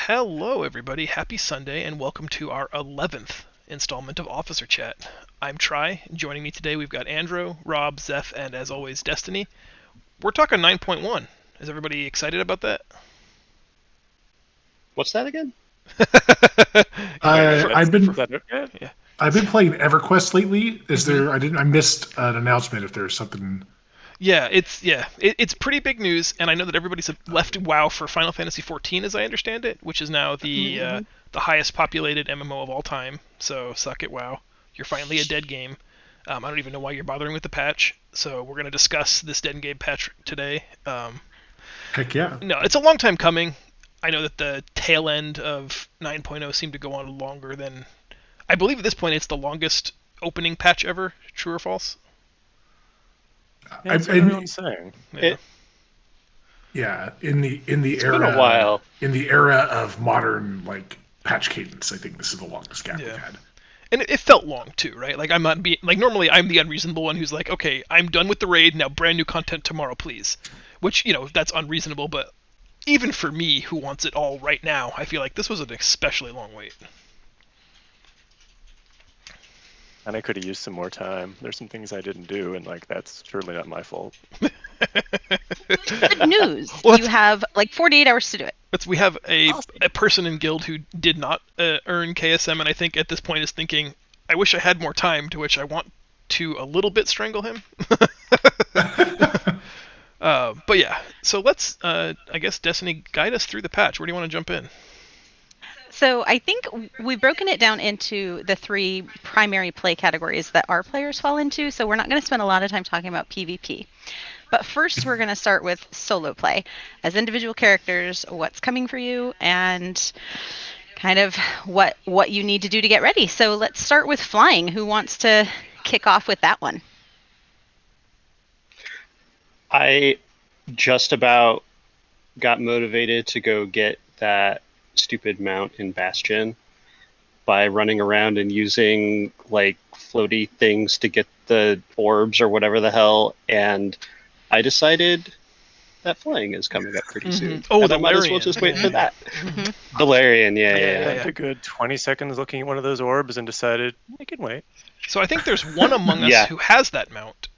Hello, everybody. Happy Sunday, and welcome to our 11th installment of Officer Chat. I'm Tri. Joining me today, we've got Andrew, Rob, Zeph, and as always, Destiny. We're talking 9.1. Is everybody excited about that? What's that again? I've been Yeah. I've been playing EverQuest lately. Is Mhm. there? I missed an announcement if there's something. It's pretty big news, and I know that everybody's left WoW for Final Fantasy XIV, as I understand it, which is now the highest populated MMO of all time. So suck it, WoW. You're finally a dead game. I don't even know why you're bothering with the patch. So we're going to discuss this dead game patch today. Heck yeah! No, it's a long time coming. I know that the tail end of 9.0 seemed to go on longer than... I believe at this point it's the longest opening patch ever. True or false? Yeah, that's what everyone's saying. Yeah, in the It's era been a while. in the era of modern patch cadence, I think this is the longest gap we've had. And it felt long too, right? Like I'm not being like normally I'm the unreasonable one who's like, okay, I'm done with the raid now, brand new content tomorrow, please. Which that's unreasonable, but even for me who wants it all right now, I feel like this was an especially long wait. And I could have used some more time. There's some things I didn't do, and that's surely not my fault. Good news. Well, you have 48 hours to do it. We have a person in guild who did not earn KSM, and I think at this point is thinking, I wish I had more time, to which I want to a little bit strangle him. But yeah, so let's, I guess, Destiny, guide us through the patch. Where do you want to jump in? So I think we've broken it down into the three primary play categories that our players fall into, so we're not going to spend a lot of time talking about PvP. But first, we're going to start with solo play. As individual characters, what's coming for you, and kind of what you need to do to get ready. So let's start with flying. Who wants to kick off with that one? I just about got motivated to go get that stupid mount in Bastion by running around and using floaty things to get the orbs or whatever the hell, and I decided that flying is coming up pretty soon. Oh, and the I might as well Larian. just wait for that. The Larian, yeah. I spent a good 20 seconds looking at one of those orbs and decided I can wait. So I think there's one among us who has that mount.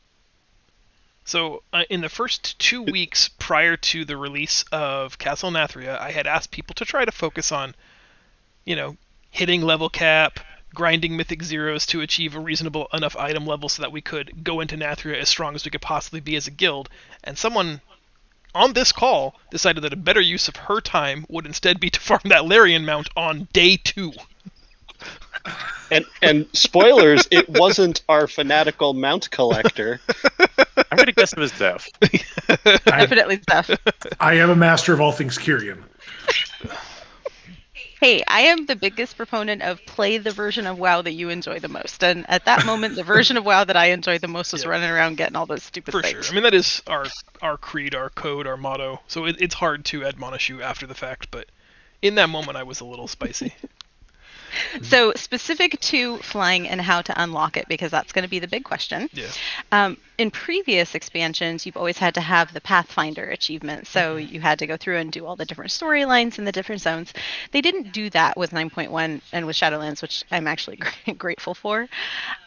So in the first 2 weeks prior to the release of Castle Nathria, I had asked people to try to focus on, hitting level cap, grinding mythic zeros to achieve a reasonable enough item level so that we could go into Nathria as strong as we could possibly be as a guild. And someone on this call decided that a better use of her time would instead be to farm that Larian mount on day 2. And spoilers, it wasn't our fanatical mount collector. I'm going to guess it was Zeph. Definitely Zeph. I am a master of all things Kyrian. Hey, I am the biggest proponent of play the version of WoW that you enjoy the most. And at that moment, the version of WoW that I enjoyed the most was running around getting all those stupid For things. sure. I mean, that is our creed, our code, our motto. So it's hard to admonish you after the fact, but in that moment, I was a little spicy. So specific to flying and how to unlock it, because that's going to be the big question. Yeah. In previous expansions, you've always had to have the Pathfinder achievement. So you had to go through and do all the different storylines in the different zones. They didn't do that with 9.1 and with Shadowlands, which I'm actually grateful for.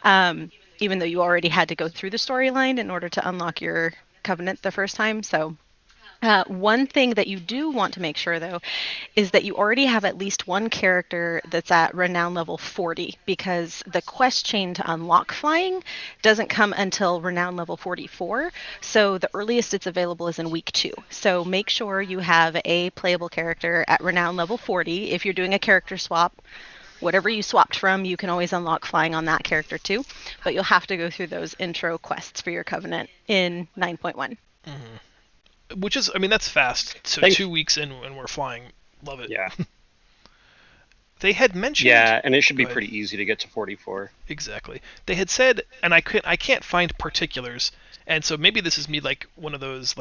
Even though you already had to go through the storyline in order to unlock your covenant the first time. So one thing that you do want to make sure, though, is that you already have at least one character that's at renown level 40, because the quest chain to unlock flying doesn't come until renown level 44. So the earliest it's available is in week 2. So make sure you have a playable character at renown level 40. If you're doing a character swap, whatever you swapped from, you can always unlock flying on that character too. But you'll have to go through those intro quests for your covenant in 9.1. Mm-hmm. Which is, I mean, that's fast. So 2 weeks in and we're flying. Love it. Yeah. They had mentioned... Yeah, and it should be pretty easy to get to 44. Exactly. They had said, and I can't find particulars, and so maybe this is me one of those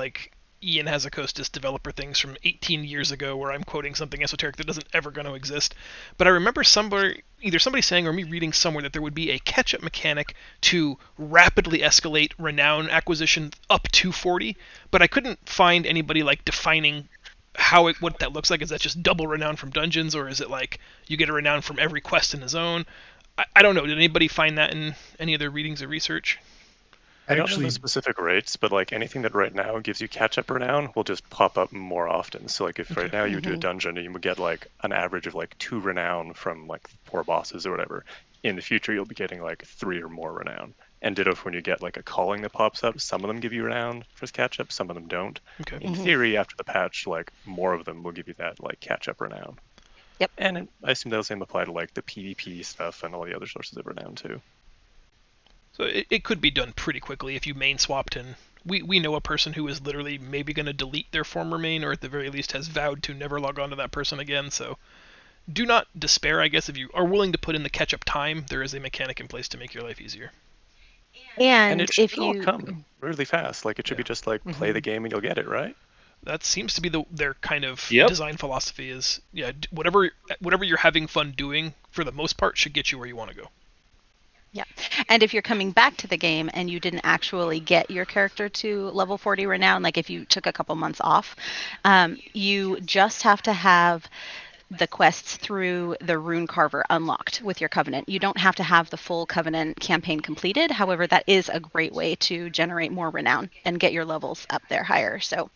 Ian Hazacostas developer things from 18 years ago where I'm quoting something esoteric that isn't ever going to exist. But I remember either somebody saying or me reading somewhere that there would be a catch-up mechanic to rapidly escalate renown acquisition up to 40, but I couldn't find anybody defining what that looks like. Is that just double renown from dungeons, or is it like you get a renown from every quest in the zone? I don't know. Did anybody find that in any of their readings or research? I don't know the specific rates, but like anything that right now gives you catch-up renown will just pop up more often. So like if right now you do a dungeon and you would get like an average of like 2 renown from like 4 bosses or whatever, in the future you'll be getting like 3 or more renown. And ditto when you get like a calling that pops up, some of them give you renown for catch-up, some of them don't. Okay. In theory, after the patch, like more of them will give you that like catch-up renown. Yep. And I assume that'll same apply to like the PvP stuff and all the other sources of renown too. So it could be done pretty quickly if you main swapped, and we know a person who is literally maybe going to delete their former main, or at the very least has vowed to never log on to that person again. So do not despair, I guess. If you are willing to put in the catch-up time, there is a mechanic in place to make your life easier. And it should all come really fast. Like it should be just like play the game and you'll get it, right? That seems to be their kind of design philosophy is, whatever you're having fun doing, for the most part, should get you where you want to go. Yeah. And if you're coming back to the game and you didn't actually get your character to level 40 renown, like if you took a couple months off, you just have to have the quests through the Rune Carver unlocked with your Covenant. You don't have to have the full Covenant campaign completed. However, that is a great way to generate more renown and get your levels up there higher. So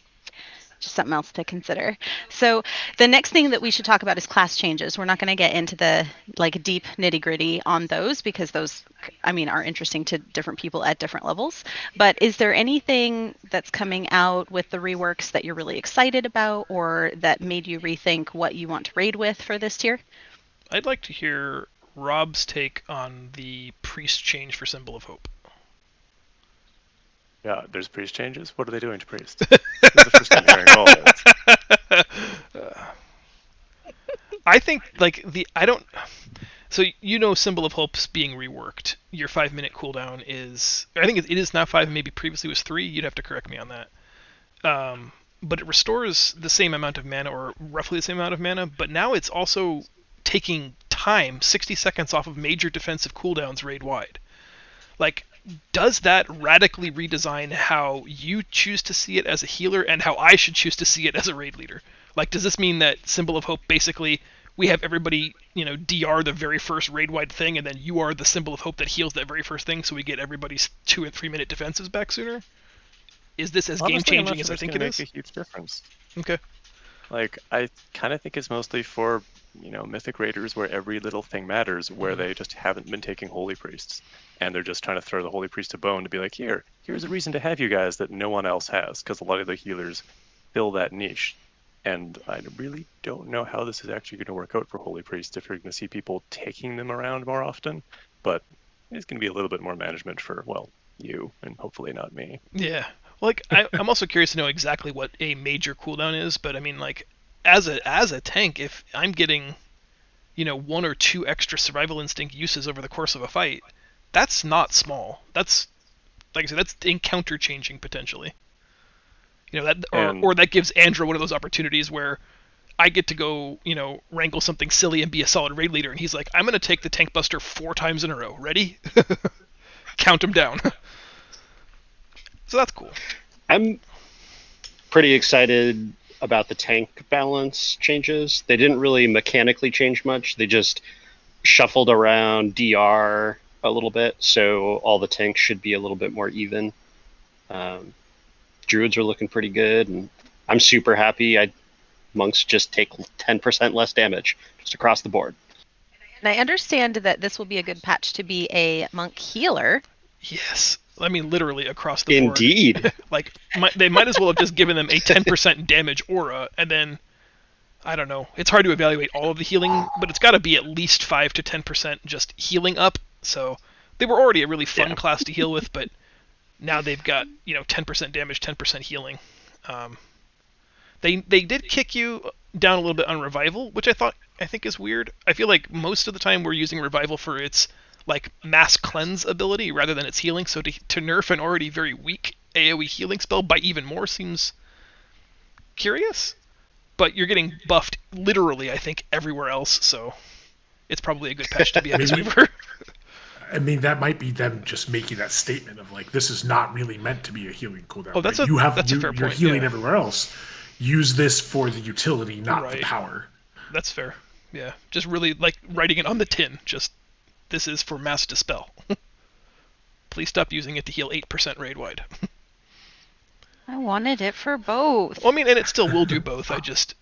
just something else to consider. So the next thing that we should talk about is class changes. We're not going to get into the like deep nitty gritty on those because those, are interesting to different people at different levels. But is there anything that's coming out with the reworks that you're really excited about, or that made you rethink what you want to raid with for this tier? I'd like to hear Rob's take on the priest change for Symbol of Hope. Yeah, there's priest changes. What are they doing to priests? This is the first time hearing all this. I think So Symbol of Hope's being reworked. Your 5-minute cooldown is, I think it is now 5, maybe previously was 3. You'd have to correct me on that. But it restores the same amount of mana, or roughly the same amount of mana. But now it's also taking time, 60 seconds off of major defensive cooldowns raid wide. Like, does that radically redesign how you choose to see it as a healer and how I should choose to see it as a raid leader? Like, does this mean that Symbol of Hope basically, we have everybody, DR the very first raid-wide thing, and then you are the Symbol of Hope that heals that very first thing, so we get everybody's 2 and 3 minute defenses back sooner? Is this as game-changing as I think it is? Make a huge difference. Okay. Like, I kind of think it's mostly for, Mythic Raiders where every little thing matters, where they just haven't been taking Holy Priests. And they're just trying to throw the Holy Priest a bone to be like, here's a reason to have you guys that no one else has, because a lot of the healers fill that niche. And I really don't know how this is actually going to work out for Holy Priest, if you're going to see people taking them around more often. But it's going to be a little bit more management for, you, and hopefully not me. Yeah. Like, I'm also curious to know exactly what a major cooldown is, but as a tank, if I'm getting, 1 or 2 extra survival instinct uses over the course of a fight, that's not small. That's, like I said, that's encounter changing potentially. Or that gives Andrew one of those opportunities where I get to go, wrangle something silly and be a solid raid leader, and he's like, I'm going to take the tank buster 4 times in a row. Ready? Count him down. So that's cool. I'm pretty excited about the tank balance changes. They didn't really mechanically change much. They just shuffled around DR a little bit, so all the tanks should be a little bit more even. Druids are looking pretty good, and I'm super happy. Monks just take 10% less damage just across the board. And I understand that this will be a good patch to be a monk healer. Yes. Literally across the board. Indeed. They might as well have just given them a 10% damage aura, and then, I don't know. It's hard to evaluate all of the healing, but it's got to be at least 5 to 10% just healing up. So they were already a really fun class to heal with, but now they've got 10% damage, 10% healing. They did kick you down a little bit on revival, which I think is weird. I feel like most of the time we're using revival for its mass cleanse ability rather than its healing. So to nerf an already very weak AoE healing spell by even more seems curious. But you're getting buffed literally, I think, everywhere else. So it's probably a good patch to be on this Weaver. That might be them just making that statement of this is not really meant to be a healing cooldown. Oh, that's a fair point. You're healing everywhere else. use this for the utility, not the Right. power. That's fair. Yeah, just really like writing it on the tin. Just this is for mass dispel. Please stop using it to heal 8% raid wide. I wanted it for both. Well, I mean, and it still will do both. I just,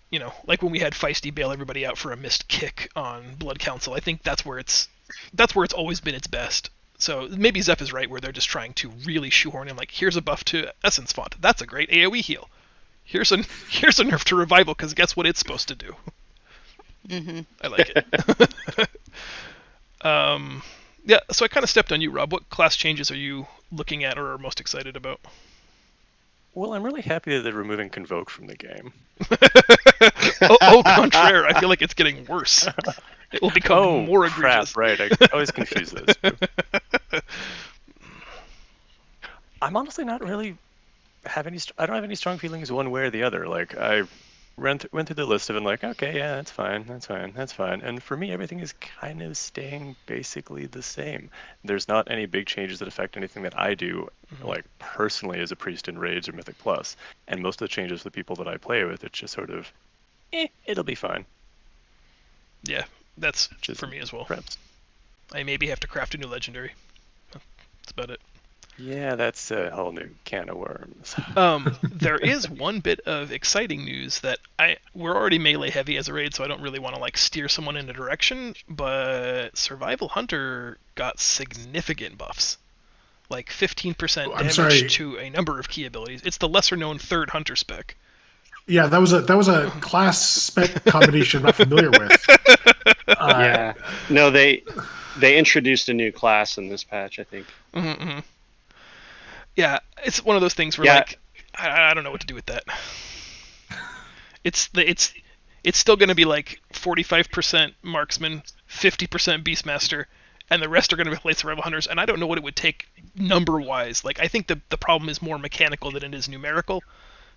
like when we had Feisty bail everybody out for a missed kick on Blood Council, I think that's where it's always been its best. So maybe Zeph is right where they're just trying to really shoehorn in, like, here's a buff to Essence Font. That's a great AoE heal. Here's a nerf to Revival, because guess what it's supposed to do? Mm-hmm. I like it. Yeah, so I kind of stepped on you, Rob. What class changes are you looking at or are most excited about? Well, I'm really happy that they're removing Convoke from the game. Au contraire, I feel like it's getting worse. It will become more egregious. Crap, right. I always confuse those two. I'm honestly not really I don't have any strong feelings one way or the other. Like, I went through the list of it, like, okay, yeah, that's fine. And for me, everything is kind of staying basically the same. There's not any big changes that affect anything that I do, like, personally as a priest in Raids or Mythic Plus. And most of the changes for the people that I play with, it's just sort of, it'll be fine. Yeah, that's just for me as well. Preps. I maybe have to craft a new legendary. That's about it. Yeah, that's a whole new can of worms. There is one bit of exciting news that we're already melee heavy as a raid, so I don't really want to like steer someone in a direction, but Survival Hunter got significant buffs. Like 15% damage to a number of key abilities. It's the lesser known third Hunter spec. Yeah, that was a class spec combination I'm not familiar with. Yeah. No, they introduced a new class in this patch, I think. Mm-hmm. Yeah, it's one of those things where like I don't know what to do with that. It's still going to be like 45% marksman, 50% beastmaster, and the rest are going to play survival hunters. And I don't know what it would take number wise. Like, I think the problem is more mechanical than it is numerical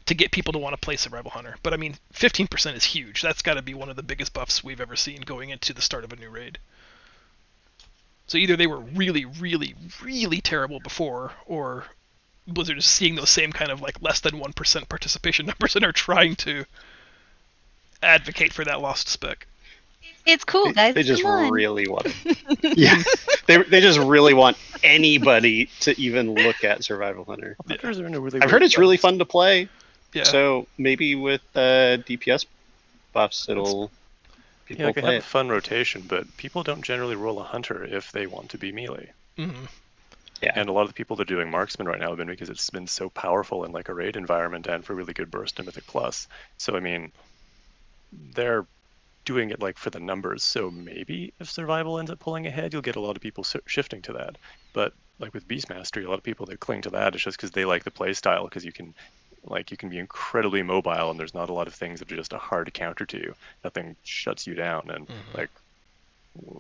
to get people to want to play survival hunter. But I mean, 15% is huge. That's got to be one of the biggest buffs we've ever seen going into the start of a new raid. So either they were really, really, really terrible before, or Blizzard is seeing those same kind of like less than 1% participation numbers and are trying to advocate for that lost spec. It's cool, guys. They just really want it. Yeah, they just really want anybody to even look at Survival Hunter. I've heard it's really fun to play. Yeah. So maybe with DPS buffs, people they play have it. a fun rotation, but people don't generally roll a hunter if they want to be melee. Mm-hmm. Yeah. And a lot of the people that are doing marksman right now have been because it's been so powerful in like a raid environment and for really good burst in Mythic Plus. So I mean, they're doing it like for the numbers. So maybe if survival ends up pulling ahead, you'll get a lot of people shifting to that. But like with Beast Mastery, a lot of people that cling to that is just because they like the play style, because you can be incredibly mobile and there's not a lot of things that are just a hard counter to you. Nothing shuts you down, and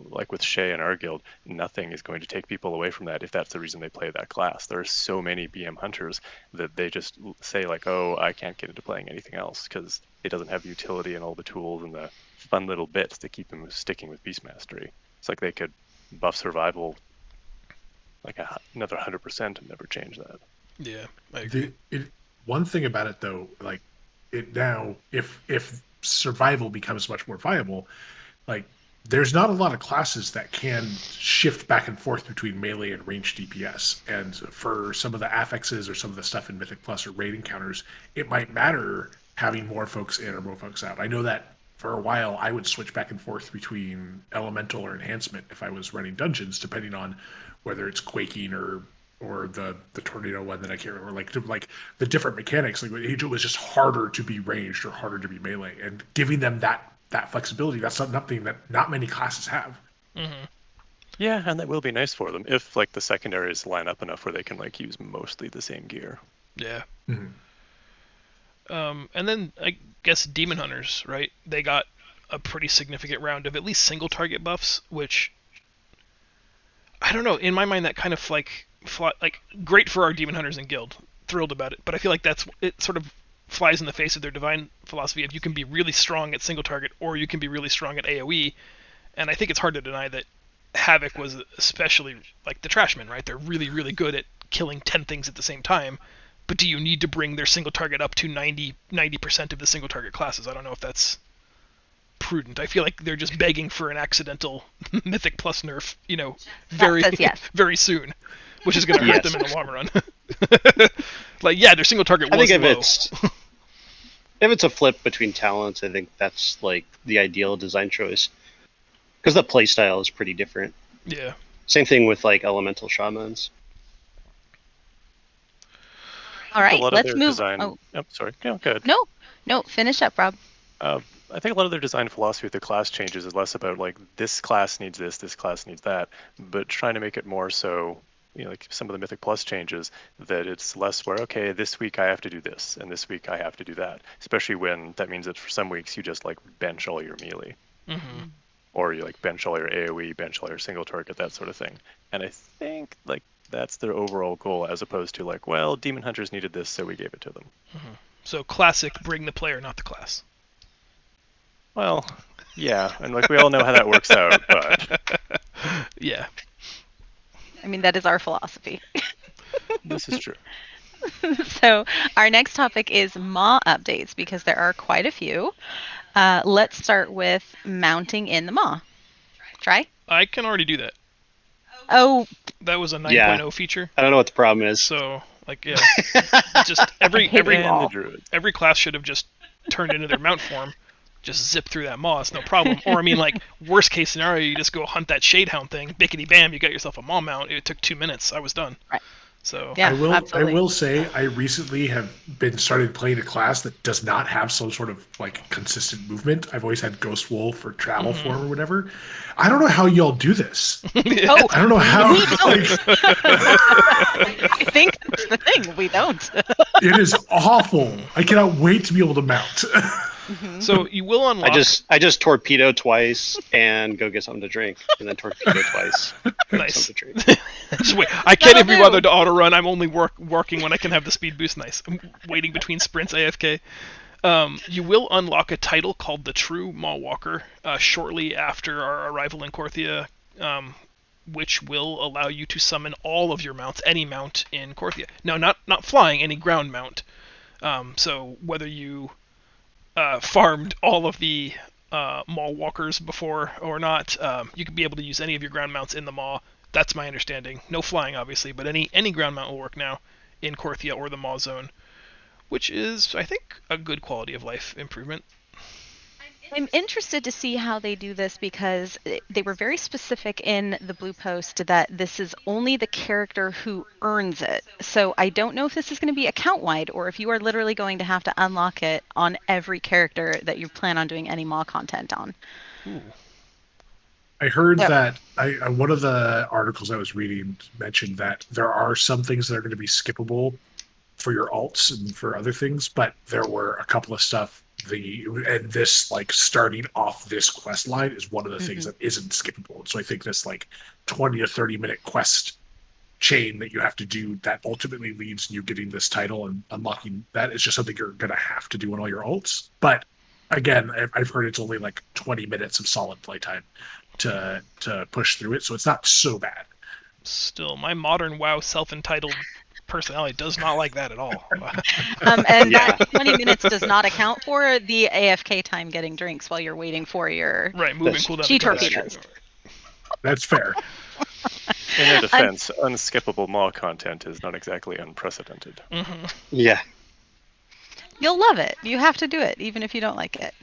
like with Shay and our guild, nothing is going to take people away from that if that's the reason they play that class. There are so many BM hunters that they just say like, oh, I can't get into playing anything else because it doesn't have the utility and all the tools and the fun little bits to keep them sticking with Beast Mastery. It's like they could buff survival like another 100% and never change that. Yeah, I agree. One thing about it though, like it now, if survival becomes much more viable, like there's not a lot of classes that can shift back and forth between melee and ranged DPS. And for some of the affixes or some of the stuff in Mythic Plus or raid encounters, it might matter having more folks in or more folks out. I know that for a while I would switch back and forth between elemental or enhancement if I was running dungeons, depending on whether it's quaking or the tornado one that I can't remember, like the different mechanics. Like it was just harder to be ranged or harder to be melee, and giving them that flexibility, that's something that not many classes have. Mm-hmm. Yeah, and that will be nice for them if like the secondaries line up enough where they can like use mostly the same gear. Yeah. Mm-hmm. And then I guess Demon Hunters, right? They got a pretty significant round of at least single target buffs, which I don't know. In my mind, that kind of like great for our Demon Hunters in Guild. Thrilled about it, but I feel like it sort of flies in the face of their divine philosophy of you can be really strong at single target or you can be really strong at AoE. And I think it's hard to deny that Havoc was especially like the Trashmen, right? They're really, really good at killing 10 things at the same time. but do you need to bring their single target up to 90% of the single target classes? I don't know if that's prudent. I feel like they're just begging for an accidental Mythic Plus nerf, very yes. very soon, which is going to hurt them in the long run. Like, yeah, their single target was low. If it's a flip between talents, I think that's like the ideal design choice, because the playstyle is pretty different. Yeah. Same thing with like elemental shamans. All right, let's move. Design... Oh, sorry. No, good. No, finish up, Rob. I think a lot of their design philosophy with the class changes is less about like this class needs this class needs that, but trying to make it more so, like some of the Mythic Plus changes, that it's less where, okay, this week I have to do this, and this week I have to do that. Especially when that means that for some weeks you just like bench all your melee. Mm-hmm. Or you like bench all your AoE, bench all your single target, that sort of thing. And I think like that's their overall goal, as opposed to like, well, Demon Hunters needed this, so we gave it to them. Mm-hmm. So classic, bring the player, not the class. Well, yeah, and like we all know how that works out, but yeah. I mean, that is our philosophy. This is true. So our next topic is Maw updates, because there are quite a few. Let's start with mounting in the Maw. Try? I can already do that. Oh. That was a 9.0 feature. I don't know what the problem is. So, like, yeah. Just every class should have just turned into their mount form. Just zip through that Maw, it's no problem. Or, I mean, like, worst case scenario, you just go hunt that Shadehound thing, bickety bam, you got yourself a Maw mount. It took 2 minutes. I was done. Right. So yeah, I will say I recently have been started playing a class that does not have some sort of like consistent movement. I've always had Ghost Wolf or Travel Form or whatever. I don't know how y'all do this. Oh, I don't know how. I think that's the thing. We don't. It is awful. I cannot wait to be able to mount. Mm-hmm. So you will unlock. I just torpedo twice and go get something to drink, and then torpedo twice. Nice. Something to drink. Just wait. I can't be bothered to auto run. I'm only working when I can have the speed boost. Nice. I'm waiting between sprints. AFK. You will unlock a title called the True Maw Walker shortly after our arrival in Korthia, which will allow you to summon all of your mounts, any mount in Korthia. Now, not flying, any ground mount. So whether you farmed all of the Maw Walkers before or not, you could be able to use any of your ground mounts in the Maw. That's my understanding. No flying, obviously, but any ground mount will work now in Korthia or the Maw Zone, which is, I think, a good quality of life improvement. I'm interested to see how they do this, because they were very specific in the blue post that this is only the character who earns it. So I don't know if this is going to be account-wide, or if you are literally going to have to unlock it on every character that you plan on doing any Maw content on. Ooh. I heard that one of the articles I was reading mentioned that there are some things that are going to be skippable for your alts and for other things, but there were a couple of stuff. And this, like, starting off this quest line is one of the things that isn't skippable. And so I think this like 20 to 30 minute quest chain that you have to do that ultimately leads to you getting this title and unlocking that is just something you're going to have to do in all your alts. But again, I've heard it's only like 20 minutes of solid playtime to push through it, so it's not so bad. Still, my modern WoW self-entitled personality does not like that at all. And that 20 minutes does not account for the AFK time getting drinks while you're waiting for your moving cooldown. G torpedoes. That's fair. In their defense, unskippable Maw content is not exactly unprecedented. Mm-hmm. Yeah. You'll love it. You have to do it, even if you don't like it.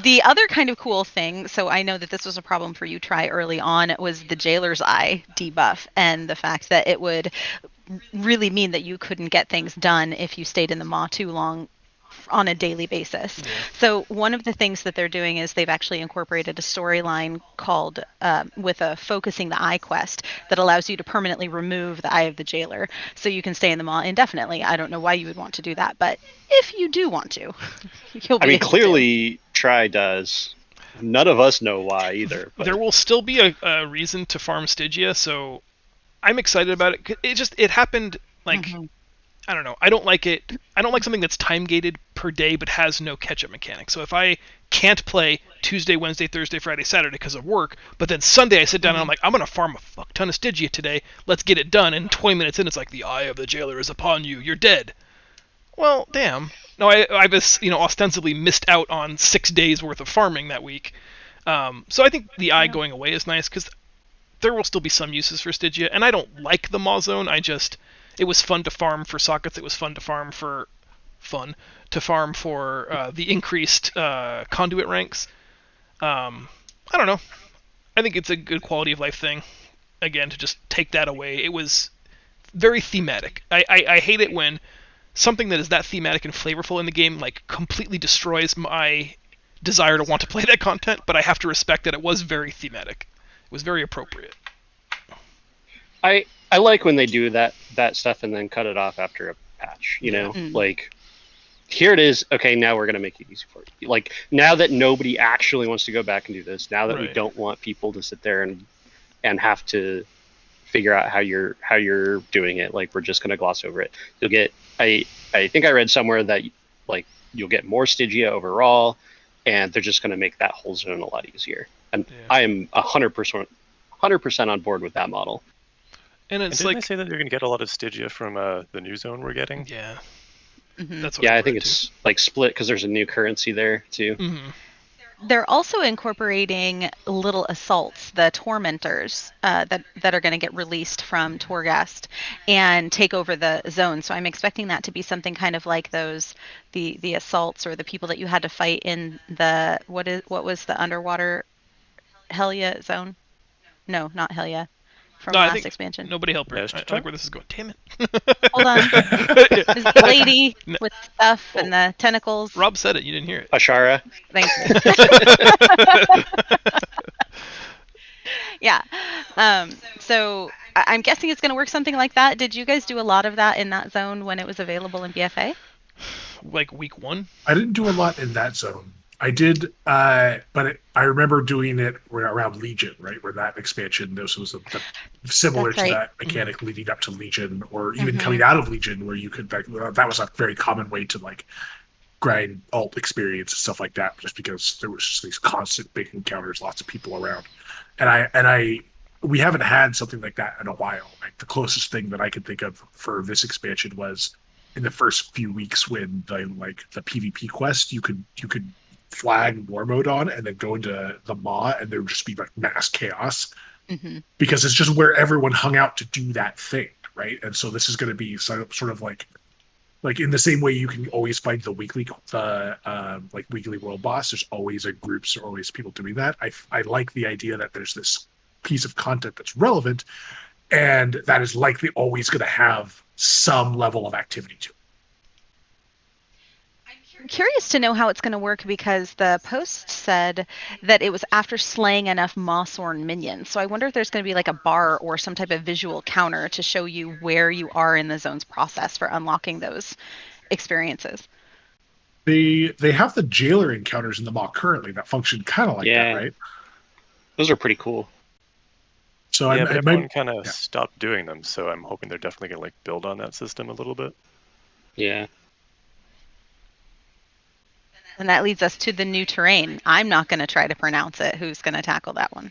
The other kind of cool thing, so I know that this was a problem for you, Try, early on, was the Jailer's Eye debuff, and the fact that it would really mean that you couldn't get things done if you stayed in the Maw too long on a daily basis. Yeah. So one of the things that they're doing is they've actually incorporated a storyline called with a Focusing the Eye quest that allows you to permanently remove the Eye of the Jailer, so you can stay in the Maw indefinitely. I don't know why you would want to do that, but if you do want to, you'll be able clearly Try does. None of us know why either. But there will still be a reason to farm Stygia, so I'm excited about it. It happened like I don't know. I don't like it. I don't like something that's time gated per day but has no catch up mechanic. So if I can't play Tuesday, Wednesday, Thursday, Friday, Saturday because of work, but then Sunday I sit down and I'm like, I'm gonna farm a fuck ton of Stygia today. Let's get it done. And 20 minutes in, it's like the eye of the jailer is upon you. You're dead. Well, damn. No, I was ostensibly missed out on 6 days worth of farming that week. So I think the eye going away is nice because there will still be some uses for Stygia, and I don't like the Maw Zone. It was fun to farm for sockets. It was fun to farm for the increased conduit ranks. I don't know. I think it's a good quality of life thing. Again, to just take that away, it was very thematic. I hate it when something that is that thematic and flavorful in the game like completely destroys my desire to want to play that content. But I have to respect that it was very thematic. It was very appropriate. I like when they do that stuff and then cut it off after a patch, like here it is. Okay, now we're going to make it easy for you. Like now that nobody actually wants to go back and do this, now that we don't want people to sit there and have to figure out how you're doing it, like we're just going to gloss over it. You'll get, I think I read somewhere that like you'll get more Stygia overall, and they're just going to make that whole zone a lot easier. And I am 100% on board with that model. And it's didn't they say that you're going to get a lot of Stygia from the new zone we're getting? Yeah. Mm-hmm. That's what I think it's like split because there's a new currency there too. Mm-hmm. They're also incorporating little assaults, the tormentors that are going to get released from Torghast and take over the zone. So I'm expecting that to be something kind of like those the assaults or the people that you had to fight in the what was the underwater Helia zone? No, not Helia. From last expansion. Nobody helped her. I like where this is going. Damn it. Hold on. There's the lady with stuff and the tentacles. Rob said it. You didn't hear it. Ashara. Thank you. Yeah. So I'm guessing it's going to work something like that. Did you guys do a lot of that in that zone when it was available in BFA? Like week 1? I didn't do a lot in that zone. I did, but I remember doing it around Legion, right? Where that expansion, this was similar to that mechanic leading up to Legion, or even coming out of Legion, where you could, that was a very common way to like grind alt experience and stuff like that, just because there was just these constant big encounters, lots of people around, and we haven't had something like that in a while. Like the closest thing that I could think of for this expansion was in the first few weeks when the PvP quest, you could flag war mode on and then go into the Maw, and there would just be like mass chaos because it's just where everyone hung out to do that thing, right? And so this is going to be sort of like in the same way you can always find the weekly world boss. There's always groups or always people doing that. I like the idea that there's this piece of content that's relevant and that is likely always going to have some level of activity to it. I'm curious to know how it's going to work because the post said that it was after slaying enough Mawsorn minions. So I wonder if there's going to be like a bar or some type of visual counter to show you where you are in the zone's process for unlocking those experiences. They have the jailer encounters in the Maw currently that function kind of like that, right? Those are pretty cool. So but everyone kind of stopped doing them. So I'm hoping they're definitely going to like build on that system a little bit. Yeah. And that leads us to the new terrain. I'm not going to try to pronounce it. Who's going to tackle that one?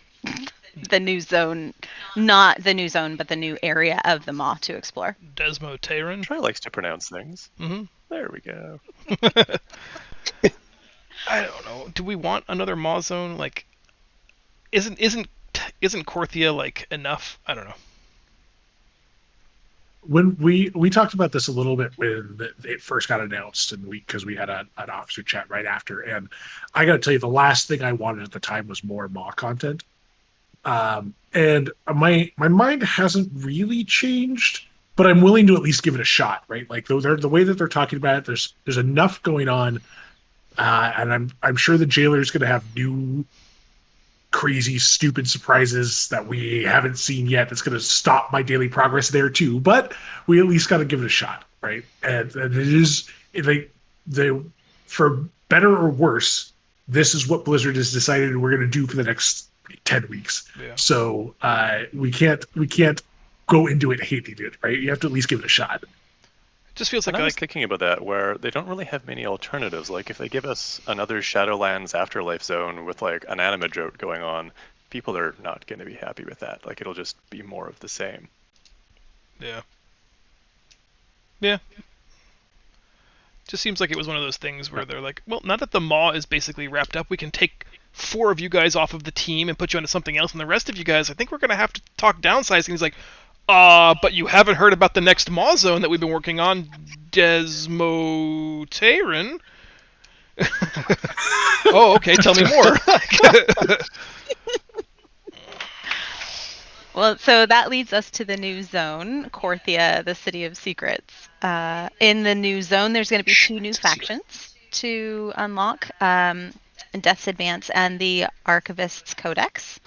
The new zone, not the new zone, but the new area of the Maw to explore. Desmoteran. Troy likes to pronounce things. Mm-hmm. There we go. I don't know. Do we want another Maw zone? Like, isn't Korthia like enough? I don't know. When we talked about this a little bit when it first got announced, and because we had an officer chat right after, and I got to tell you, the last thing I wanted at the time was more Maw content, and my mind hasn't really changed, but I'm willing to at least give it a shot, right? Like the way that they're talking about it, there's enough going on, and I'm sure the jailer is going to have new crazy stupid surprises that we haven't seen yet that's going to stop my daily progress there too, but we at least got to give it a shot, right? And it is they for better or worse, this is what Blizzard has decided we're going to do for the next 10 weeks. So we can't go into it hating it, right? You have to at least give it a shot. Just feels And like I was thinking about that, where they don't really have many alternatives. Like, if they give us another Shadowlands Afterlife zone with like an anima drought going on, people are not going to be happy with that. Like, it'll just be more of the same. yeah. Yeah. Just seems like it was one of those things where they're like, well, now that the Maw is basically wrapped up, we can take 4 of you guys off of the team and put you onto something else, and the rest of you guys, I think we're going to have to talk downsizing. He's like, but you haven't heard about the next Maw zone that we've been working on, Desmotaran? Oh, okay, tell me more. Well, so that leads us to the new zone, Korthia, the City of Secrets. In the new zone, there's going to be 2 new factions to unlock, Death's Advance and the Archivist's Codex.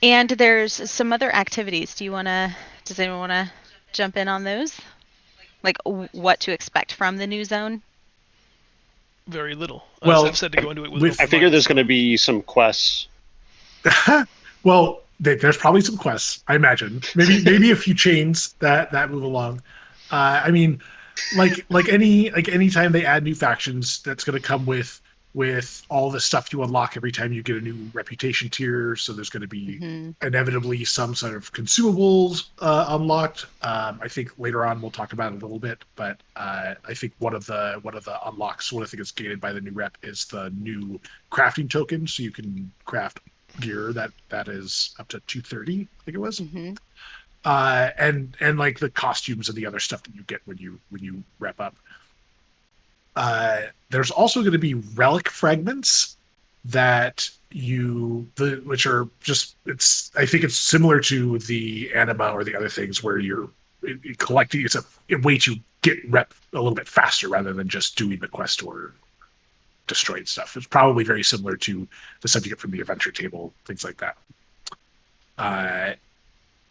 And there's some other activities. Does anyone want to jump in on those? Like what to expect from the new zone? Very little. Well, I've said to go into it with I figure there's going to be some quests. Well, there's probably some quests, I imagine. Maybe a few chains that move along. I mean, any time they add new factions, that's going to come with all the stuff you unlock every time you get a new reputation tier. So there's going to be inevitably some sort of consumables unlocked. I think later on we'll talk about it a little bit, but I think one of the unlocks, what I think is gated by the new rep, is the new crafting token. So you can craft gear that is up to 230, I think it was. And like the costumes and the other stuff that you get when you rep up. There's also going to be relic fragments that which are just, I think it's similar to the anima or the other things where you're collecting. It's a way to get rep a little bit faster rather than just doing the quest or destroying stuff. It's probably very similar to the stuff you get from the adventure table, things like that.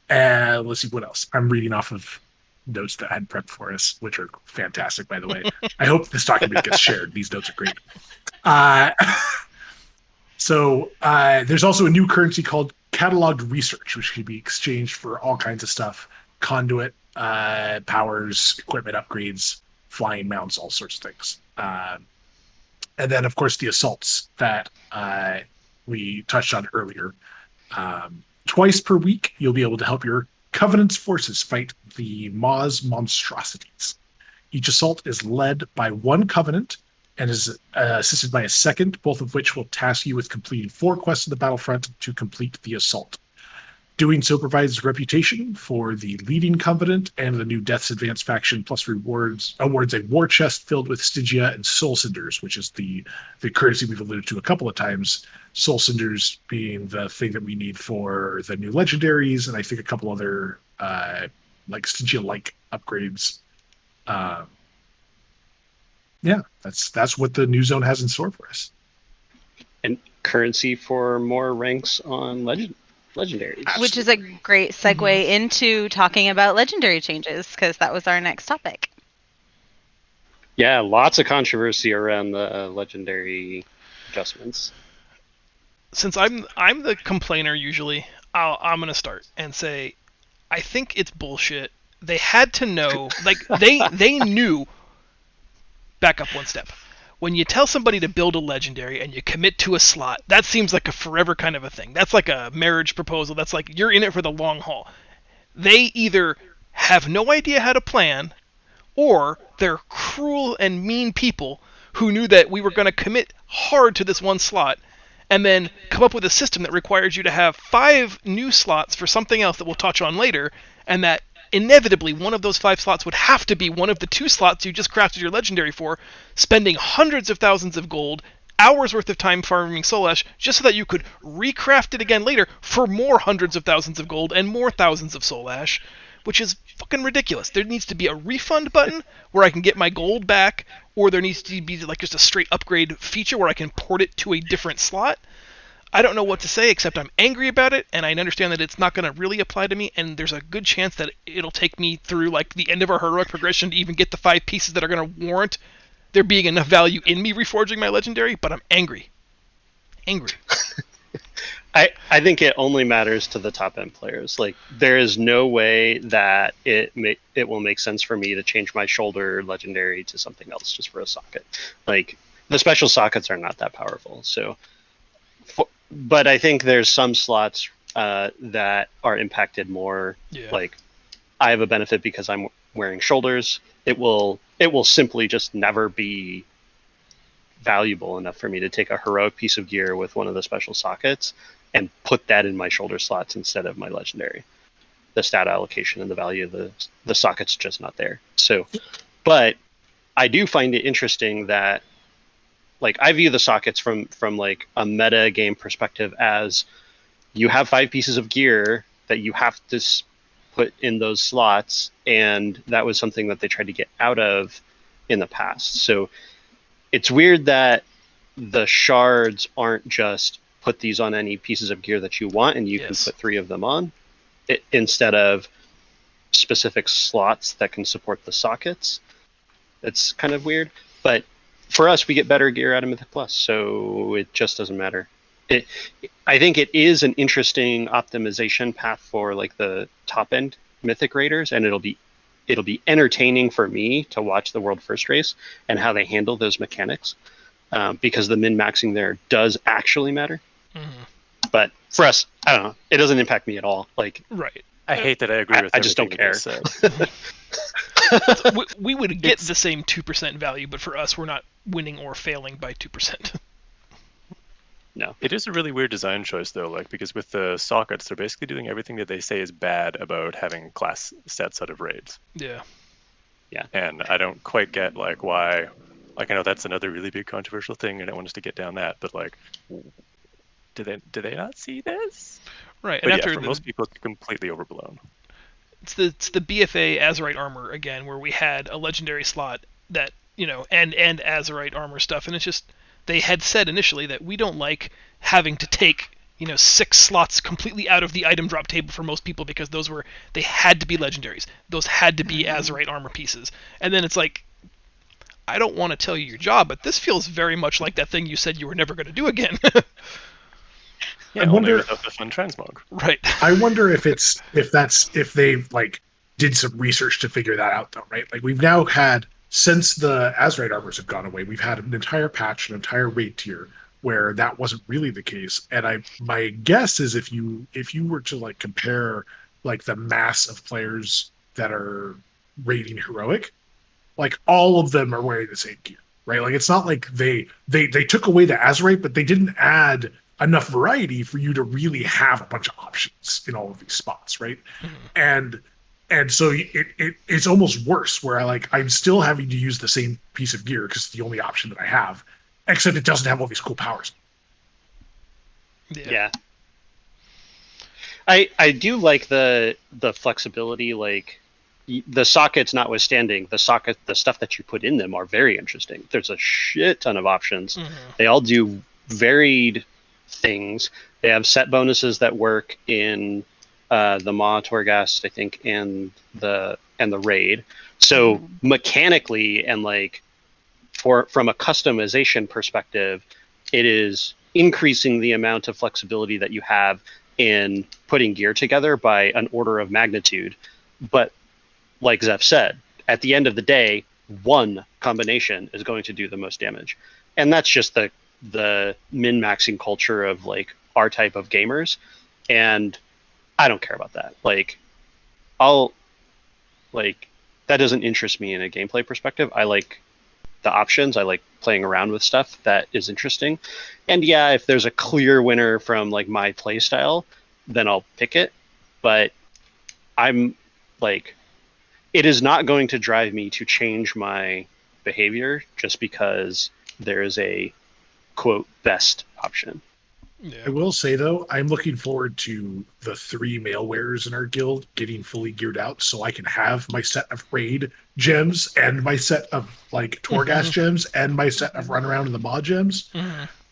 And let's see what else. I'm reading off of notes that I had prepped for us, which are fantastic, by the way. I hope this document gets shared. These notes are great. So there's also a new currency called cataloged research, which can be exchanged for all kinds of stuff: conduit, powers, equipment upgrades, flying mounts, all sorts of things. And then, of course, the assaults that we touched on earlier. Twice per week, you'll be able to help your Covenant's forces fight the Maw's monstrosities. Each assault is led by one Covenant and is assisted by a second, both of which will task you with completing 4 quests in the battlefront to complete the assault. Doing so provides reputation for the leading Covenant and the new Death's Advance faction, plus awards a war chest filled with Stygia and Soul Cinders, which is the currency we've alluded to a couple of times. Soul Cinders being the thing that we need for the new legendaries, and I think a couple other like Stygia-like upgrades. Yeah, that's what the new zone has in store for us. And currency for more ranks on legendaries. Which is a great segue into talking about legendary changes, because that was our next topic. Yeah, lots of controversy around the legendary adjustments. Since I'm the complainer usually, I'm gonna start and say, I think it's bullshit. They had to know, like they knew. Back up one step. When you tell somebody to build a legendary and you commit to a slot, that seems like a forever kind of a thing. That's like a marriage proposal. That's like you're in it for the long haul. They either have no idea how to plan, or they're cruel and mean people who knew that we were going to commit hard to this one slot and then come up with a system that requires you to have 5 new slots for something else that we'll touch on later, and that inevitably one of those 5 slots would have to be one of the 2 slots you just crafted your legendary for, spending hundreds of thousands of gold, hours worth of time farming soul ash, just so that you could recraft it again later for more hundreds of thousands of gold and more thousands of soul ash, which is fucking ridiculous. There needs to be a refund button where I can get my gold back, or there needs to be like just a straight upgrade feature where I can port it to a different slot. I don't know what to say, except I'm angry about it, and I understand that it's not going to really apply to me, and there's a good chance that it'll take me through like the end of our heroic progression to even get the 5 pieces that are going to warrant there being enough value in me reforging my legendary, but I'm angry. I think it only matters to the top end players. Like, there is no way that it will make sense for me to change my shoulder legendary to something else just for a socket. Like, the special sockets are not that powerful. So, but I think there's some slots that are impacted more. Yeah. Like, I have a benefit because I'm wearing shoulders. It will simply just never be valuable enough for me to take a heroic piece of gear with one of the special sockets and put that in my shoulder slots instead of my legendary. The stat allocation and the value of the socket's just not there. So, but I do find it interesting that, like, I view the sockets from like a meta game perspective as you have 5 pieces of gear that you have to put in those slots, and that was something that they tried to get out of in the past. So it's weird that the shards aren't just put these on any pieces of gear that you want and you can put 3 of them on instead of specific slots that can support the sockets. It's kind of weird, but for us, we get better gear out of Mythic Plus, so it just doesn't matter. I think it is an interesting optimization path for like the top end Mythic Raiders, and it'll be entertaining for me to watch the World First Race and how they handle those mechanics, because the min-maxing there does actually matter. Mm-hmm. But for us, I don't know. It doesn't impact me at all. Like, right. I hate that I agree with. I just don't care. We would get the same 2% value, but for us, we're not winning or failing by 2%. No. It is a really weird design choice, though, like, because with the sockets, they're basically doing everything that they say is bad about having class sets out of raids. Yeah. Yeah. And I don't quite get, like, why. Like, I know that's another really big controversial thing. I don't want us to get down that, but, like, do they not see this? Right. But and yeah, after for most people, it's completely overblown. It's the BFA Azurite armor again, where we had a legendary slot that, you know, and Azurite armor stuff, and it's just, they had said initially that we don't like having to take, you know, 6 slots completely out of the item drop table for most people, because they had to be legendaries. Those had to be Azurite armor pieces. And then it's like, I don't want to tell you your job, but this feels very much like that thing you said you were never going to do again. Yeah, only without the fun transmog. Right. I wonder if they like did some research to figure that out, though, right? Like, we've now had, since the Azurite armors have gone away, we've had an entire patch, an entire raid tier where that wasn't really the case. And my guess is if you were to like compare like the mass of players that are raiding heroic, like all of them are wearing the same gear, right? Like, it's not like they took away the Azurite, but they didn't add enough variety for you to really have a bunch of options in all of these spots, right? Mm-hmm. And so it's almost worse, where I'm still having to use the same piece of gear because it's the only option that I have, except it doesn't have all these cool powers. Yeah. I do like the flexibility, like the sockets notwithstanding, the stuff that you put in them are very interesting. There's a shit ton of options. Mm-hmm. They all do varied things. They have set bonuses that work in the Maw Torghast, I think, and the raid. So mechanically and like from a customization perspective, it is increasing the amount of flexibility that you have in putting gear together by an order of magnitude. But like Zeph said, at the end of the day, one combination is going to do the most damage. And that's just the min-maxing culture of like our type of gamers. And I don't care about that. Like, that doesn't interest me in a gameplay perspective. I like the options. I like playing around with stuff that is interesting. And yeah, if there's a clear winner from like my play style, then I'll pick it. But I'm like, it is not going to drive me to change my behavior just because there is a quote best option. Yeah. I will say, though, I'm looking forward to the 3 male wearers in our guild getting fully geared out so I can have my set of raid gems and my set of like Torghast gems and my set of run around in the Maw gems.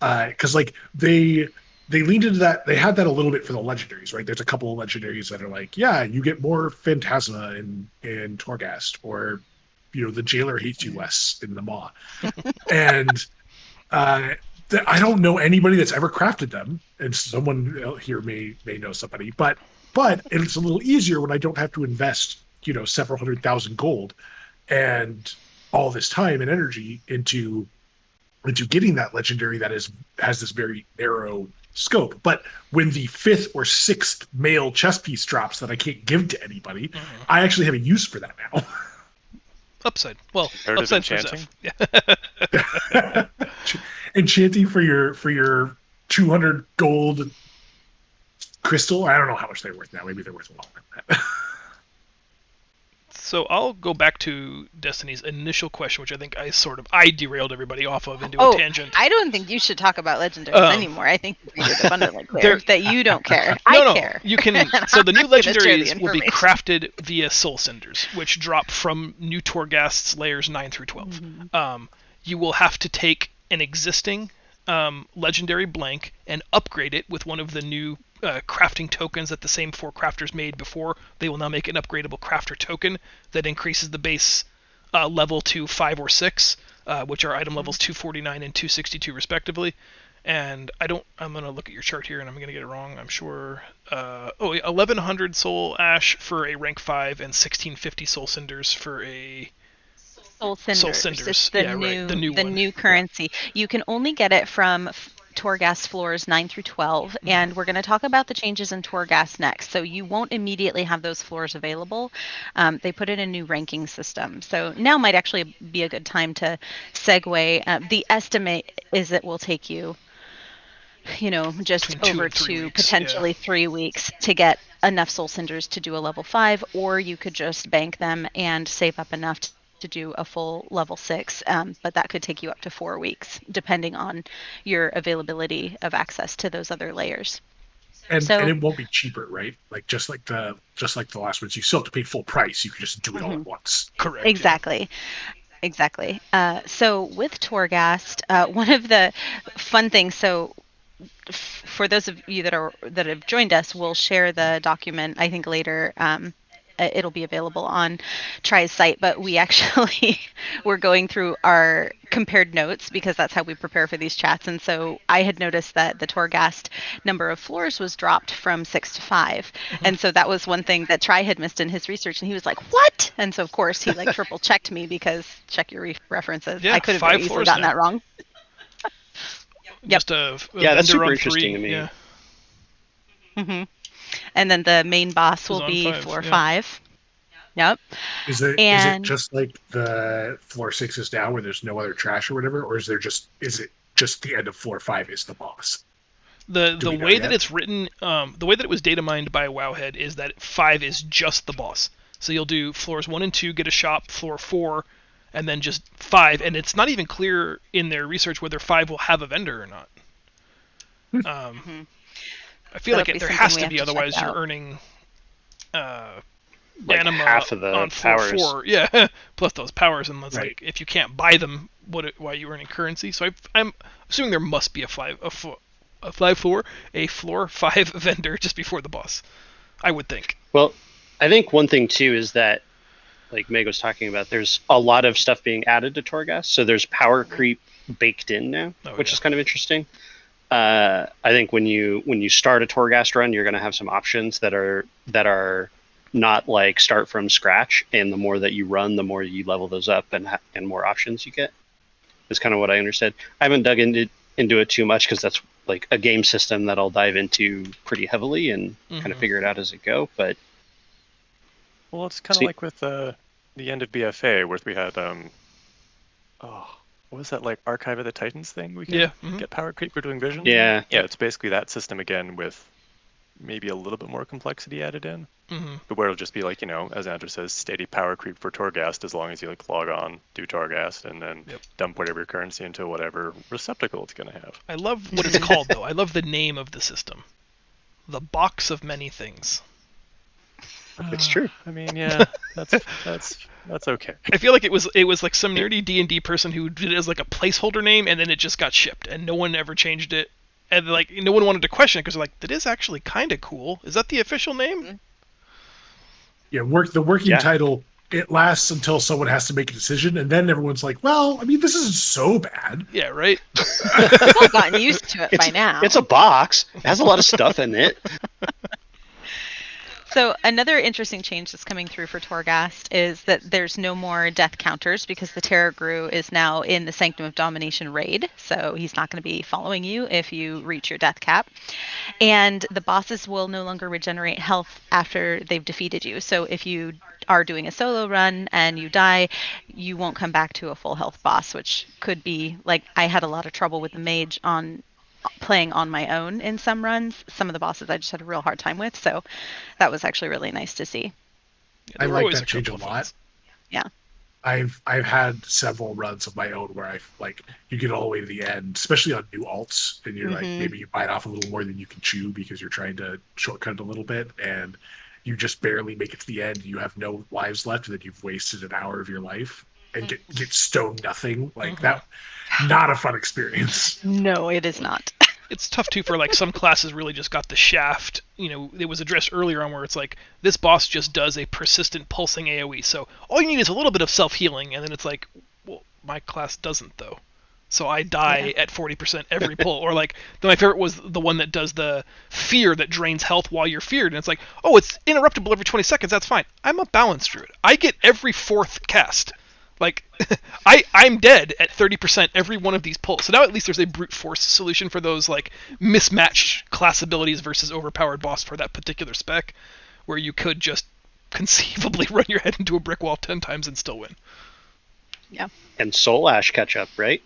Because like they leaned into that. They had that a little bit for the legendaries, right? There's a couple of legendaries that are like, yeah, you get more Phantasma in Torghast, or, you know, the jailer hates you less in the Maw. And I don't know anybody that's ever crafted them, and someone here may know somebody, but it's a little easier when I don't have to invest, several 100,000 gold and all this time and energy into getting that legendary that has this very narrow scope. But when the 5th or 6th male chess piece drops that I can't give to anybody, I actually have a use for that now. Upside. Well, Comparative upside enchanting? for Zeph. Yeah. Enchanting for your 200 gold crystal. I don't know how much they're worth now. Maybe they're worth a lot more than that. So I'll go back to Destiny's initial question, which I think I derailed everybody off of into a tangent. I don't think you should talk about legendaries anymore. I think you made it abundantly clear that you don't care. I care. You can. So the new legendaries will be crafted via Soul Cinders, which drop from new Torghast's layers 9 through 12. You will have to take an existing legendary blank and upgrade it with one of the new crafting tokens that the same 4 crafters made before. They will now make an upgradable crafter token that increases the base level to 5 or 6, which are item levels 249 and 262 respectively. And I'm going to look at your chart here and I'm going to get it wrong, I'm sure. 1100 soul ash for a rank 5 and 1650 soul cinders for a Soul Cinders. It's the new currency. You can only get it from Torghast floors 9 through 12, and we're going to talk about the changes in Torghast next. So you won't immediately have those floors available. They put in a new ranking system. So now might actually be a good time to segue. The estimate is it will take you, just over 2 weeks, potentially 3 weeks to get enough Soul Cinders to do a level 5, or you could just bank them and save up enough to do a full level 6, but that could take you up to 4 weeks depending on your availability of access to those other layers. And it won't be cheaper, right? Like just like the last ones, you still have to pay full price. You can just do it all at once. Correct. Exactly. So with Torghast, one of the fun things, for those of you that have joined us, we'll share the document I think later. It'll be available on Try's site, but we actually were going through our compared notes because that's how we prepare for these chats. And so I had noticed that the Torghast number of floors was dropped from 6 to 5. And so that was one thing that Try had missed in his research. And he was like, what? And so, of course, he triple checked me because check your references. Yeah, I could have very easily gotten that wrong. That's super interesting to me. Yeah. And then the main boss will be floor 5. Yep. Is it just like the floor 6 now where there's no other trash or whatever, or is it just the end of floor 5 is the boss? The way that it's written, the way that it was data mined by Wowhead is that 5 is just the boss. So you'll do floors 1 and 2, get a shop, floor 4, and then just 5. And it's not even clear in their research whether 5 will have a vendor or not. I feel like there has to be, otherwise you're earning anima half of the on powers. 4, plus those powers, and like if you can't buy them, why are you earning currency? So I'm assuming there must be a floor 5 vendor just before the boss. I would think. Well, I think one thing too is that, like Meg was talking about, there's a lot of stuff being added to Torghast, so there's power creep baked in now, which is kind of interesting. I think when you start a Torghast run, you're going to have some options that are not like start from scratch, and the more that you run, the more you level those up and more options you get. Is kind of what I understood. I haven't dug into it too much because that's like a game system that I'll dive into pretty heavily and kind of figure it out as it go. But it's kind of like with the end of BFA, where we had what was that, like Archive of the Titans thing? We could get power creep for doing vision. Yeah, it's basically that system again with maybe a little bit more complexity added in. But where it'll just be like, as Andrew says, steady power creep for Torghast as long as you log on, do Torghast, and then dump whatever currency into whatever receptacle it's going to have. I love what it's called though. I love the name of the system, the box of many things. It's true. I mean, yeah, that's okay. I feel like it was like some nerdy D&D person who did it as like a placeholder name, and then it just got shipped, and no one ever changed it, and like no one wanted to question it because they're like, that is actually kind of cool. Is that the official name? Yeah, the working title it lasts until someone has to make a decision, and then everyone's like, well, I mean, this isn't so bad. Yeah, right? I've gotten used to it by now. It's a box. It has a lot of stuff in it. So another interesting change that's coming through for Torghast is that there's no more death counters because the Terror Grew is now in the Sanctum of Domination raid. So he's not going to be following you if you reach your death cap. And the bosses will no longer regenerate health after they've defeated you. So if you are doing a solo run and you die, you won't come back to a full health boss, which could be like I had a lot of trouble with the mage on playing on my own in some runs. Some of the bosses I just had a real hard time with, so that was actually really nice to see. Yeah, I there were like always that change a couple of lot. ones. Yeah. I've had several runs of my own where I like you get all the way to the end, especially on new alts, and you're like maybe you bite off a little more than you can chew because you're trying to shortcut it a little bit, and you just barely make it to the end. You have no lives left, and then you've wasted an hour of your life and get stone nothing like that. Not a fun experience. No, it is not. It's tough too for like some classes really just got the shaft. You know, it was addressed earlier on where it's like this boss just does a persistent pulsing AoE. So all you need is a little bit of self-healing, and then it's like, well, my class doesn't though. So I die at 40% every pull. Or like, my favorite was the one that does the fear that drains health while you're feared. And it's like, oh, it's interruptible every 20 seconds. That's fine. I'm a balanced druid. I get every fourth cast. Like, I'm dead at 30% every one of these pulls. So now at least there's a brute force solution for those like mismatched class abilities versus overpowered boss for that particular spec, where you could just conceivably run your head into a brick wall 10 times and still win. Yeah. And Soul Ash catch up, right?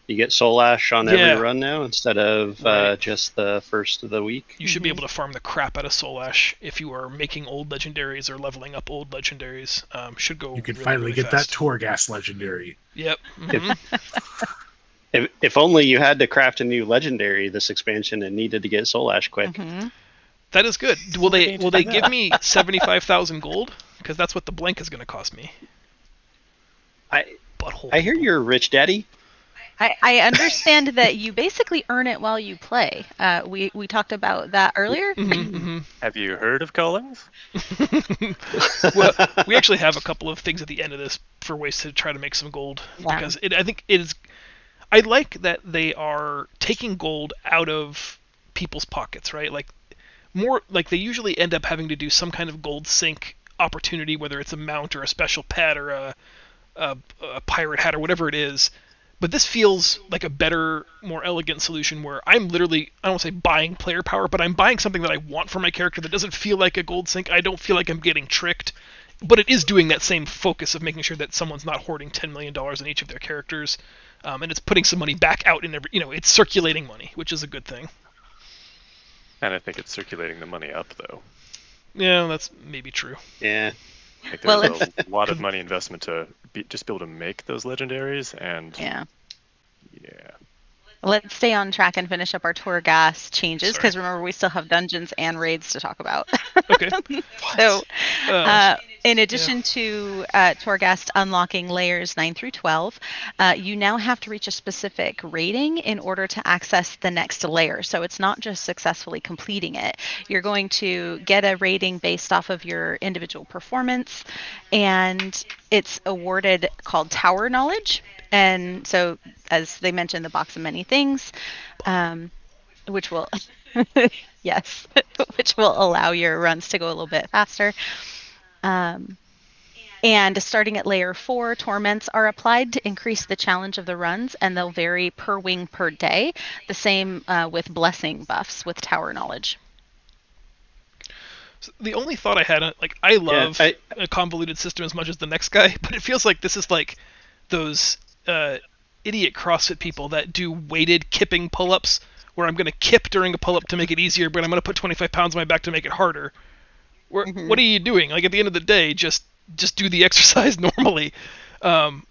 You get Soul Ash on every run now instead of just the first of the week. You should be able to farm the crap out of Soul Ash if you are making old legendaries or leveling up old legendaries. Should go. You can really, finally really get fast. that Torghast legendary. Yep. If only you had to craft a new legendary this expansion and needed to get Soul Ash quick. That is good. Will they give me 75,000 gold? Because that's what the blank is going to cost me. I hear you're a rich daddy. I understand that you basically earn it while you play. We talked about that earlier. Have you heard of Collins? Well, we actually have a couple of things at the end of this for ways to try to make some gold. Yeah. Because I think it is. I like that they are taking gold out of people's pockets, right? Like more like they usually end up having to do some kind of gold sink opportunity, whether it's a mount or a special pet or a pirate hat or whatever it is. But this feels like a better, more elegant solution where I'm literally, I don't want to say buying player power, but I'm buying something that I want for my character that doesn't feel like a gold sink. I don't feel like I'm getting tricked. But it is doing that same focus of making sure that someone's not hoarding $10 million in each of their characters. And it's putting some money back out in every, it's circulating money, which is a good thing. And I think it's circulating the money up, though. Yeah, that's maybe true. Yeah. Like there's a lot of money investment to just be able to make those legendaries, and Yeah. yeah. Let's stay on track and finish up our Torghast changes, because remember, we still have dungeons and raids to talk about. Okay. So, in addition to Torghast unlocking layers 9 through 12, you now have to reach a specific rating in order to access the next layer. So it's not just successfully completing it. You're going to get a rating based off of your individual performance, and it's awarded called Tower Knowledge. And so, as they mentioned, the box of many things, which will, yes, which will allow your runs to go a little bit faster. And starting at layer 4, torments are applied to increase the challenge of the runs, and they'll vary per wing per day. The same with blessing buffs with Tower Knowledge. So the only thought I had, like, I love a convoluted system as much as the next guy, but it feels like this is like those idiot CrossFit people that do weighted kipping pull-ups, where I'm going to kip during a pull-up to make it easier, but I'm going to put 25 pounds on my back to make it harder. What are you doing? Like, at the end of the day, just do the exercise normally.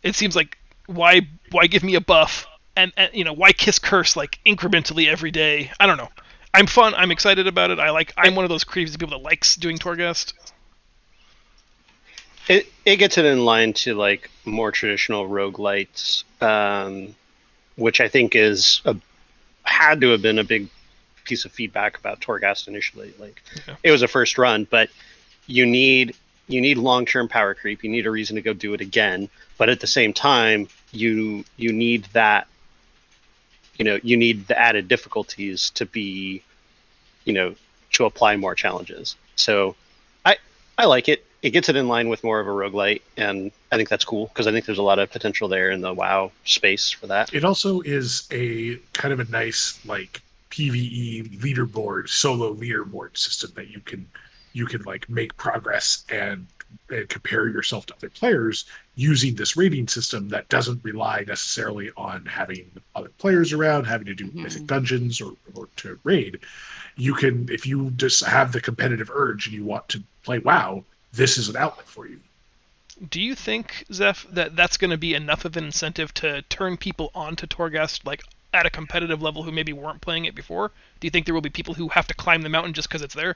It seems like why give me a buff and why kiss curse like incrementally every day? I don't know. I'm fun. I'm excited about it. I'm one of those crazy people that likes doing Torghast. It gets it in line to like more traditional roguelites, which I think had to have been a big piece of feedback about Torghast initially. Like, it was a first run, but you need long-term power creep. You need a reason to go do it again, but at the same time, you need that. You need the added difficulties to be, to apply more challenges. So, I like it. It gets it in line with more of a roguelite, and I think that's cool because I think there's a lot of potential there in the WoW space for that. It also is a kind of a nice like PvE leaderboard, solo leaderboard system that you can like make progress and compare yourself to other players using this rating system that doesn't rely necessarily on having other players around, having to do mythic dungeons or to raid. You can, if you just have the competitive urge and you want to play WoW, this is an outlet for you. Do you think, Zeph, that that's going to be enough of an incentive to turn people onto Torghast, like at a competitive level, who maybe weren't playing it before? Do you think there will be people who have to climb the mountain just because it's there?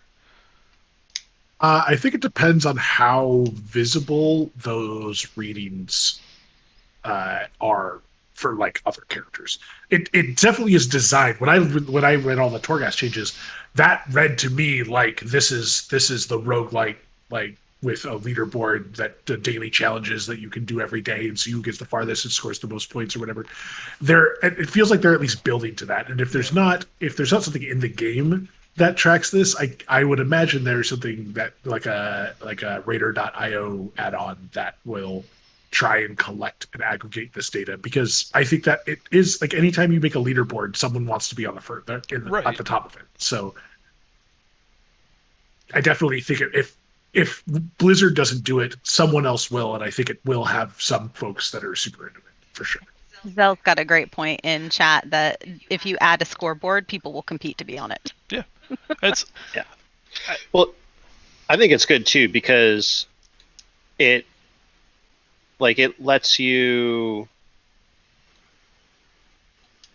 I think it depends on how visible those readings are for like other characters. It definitely is designed. When I read all the Torghast changes, that read to me like this is the roguelike, like with a leaderboard that the daily challenges that you can do every day and see who gets the farthest and scores the most points or whatever. It feels like they're at least building to that. And if there's not something in the game that tracks this, I would imagine there's something that like a Raider.io add-on that will try and collect and aggregate this data, because I think that it is like anytime you make a leaderboard, someone wants to be on the at the top of it. So I definitely think if Blizzard doesn't do it, someone else will, and I think it will have some folks that are super into it for sure. Zell's got a great point in chat that if you add a scoreboard, people will compete to be on it. Yeah, it's yeah. Well, I think it's good too because it lets you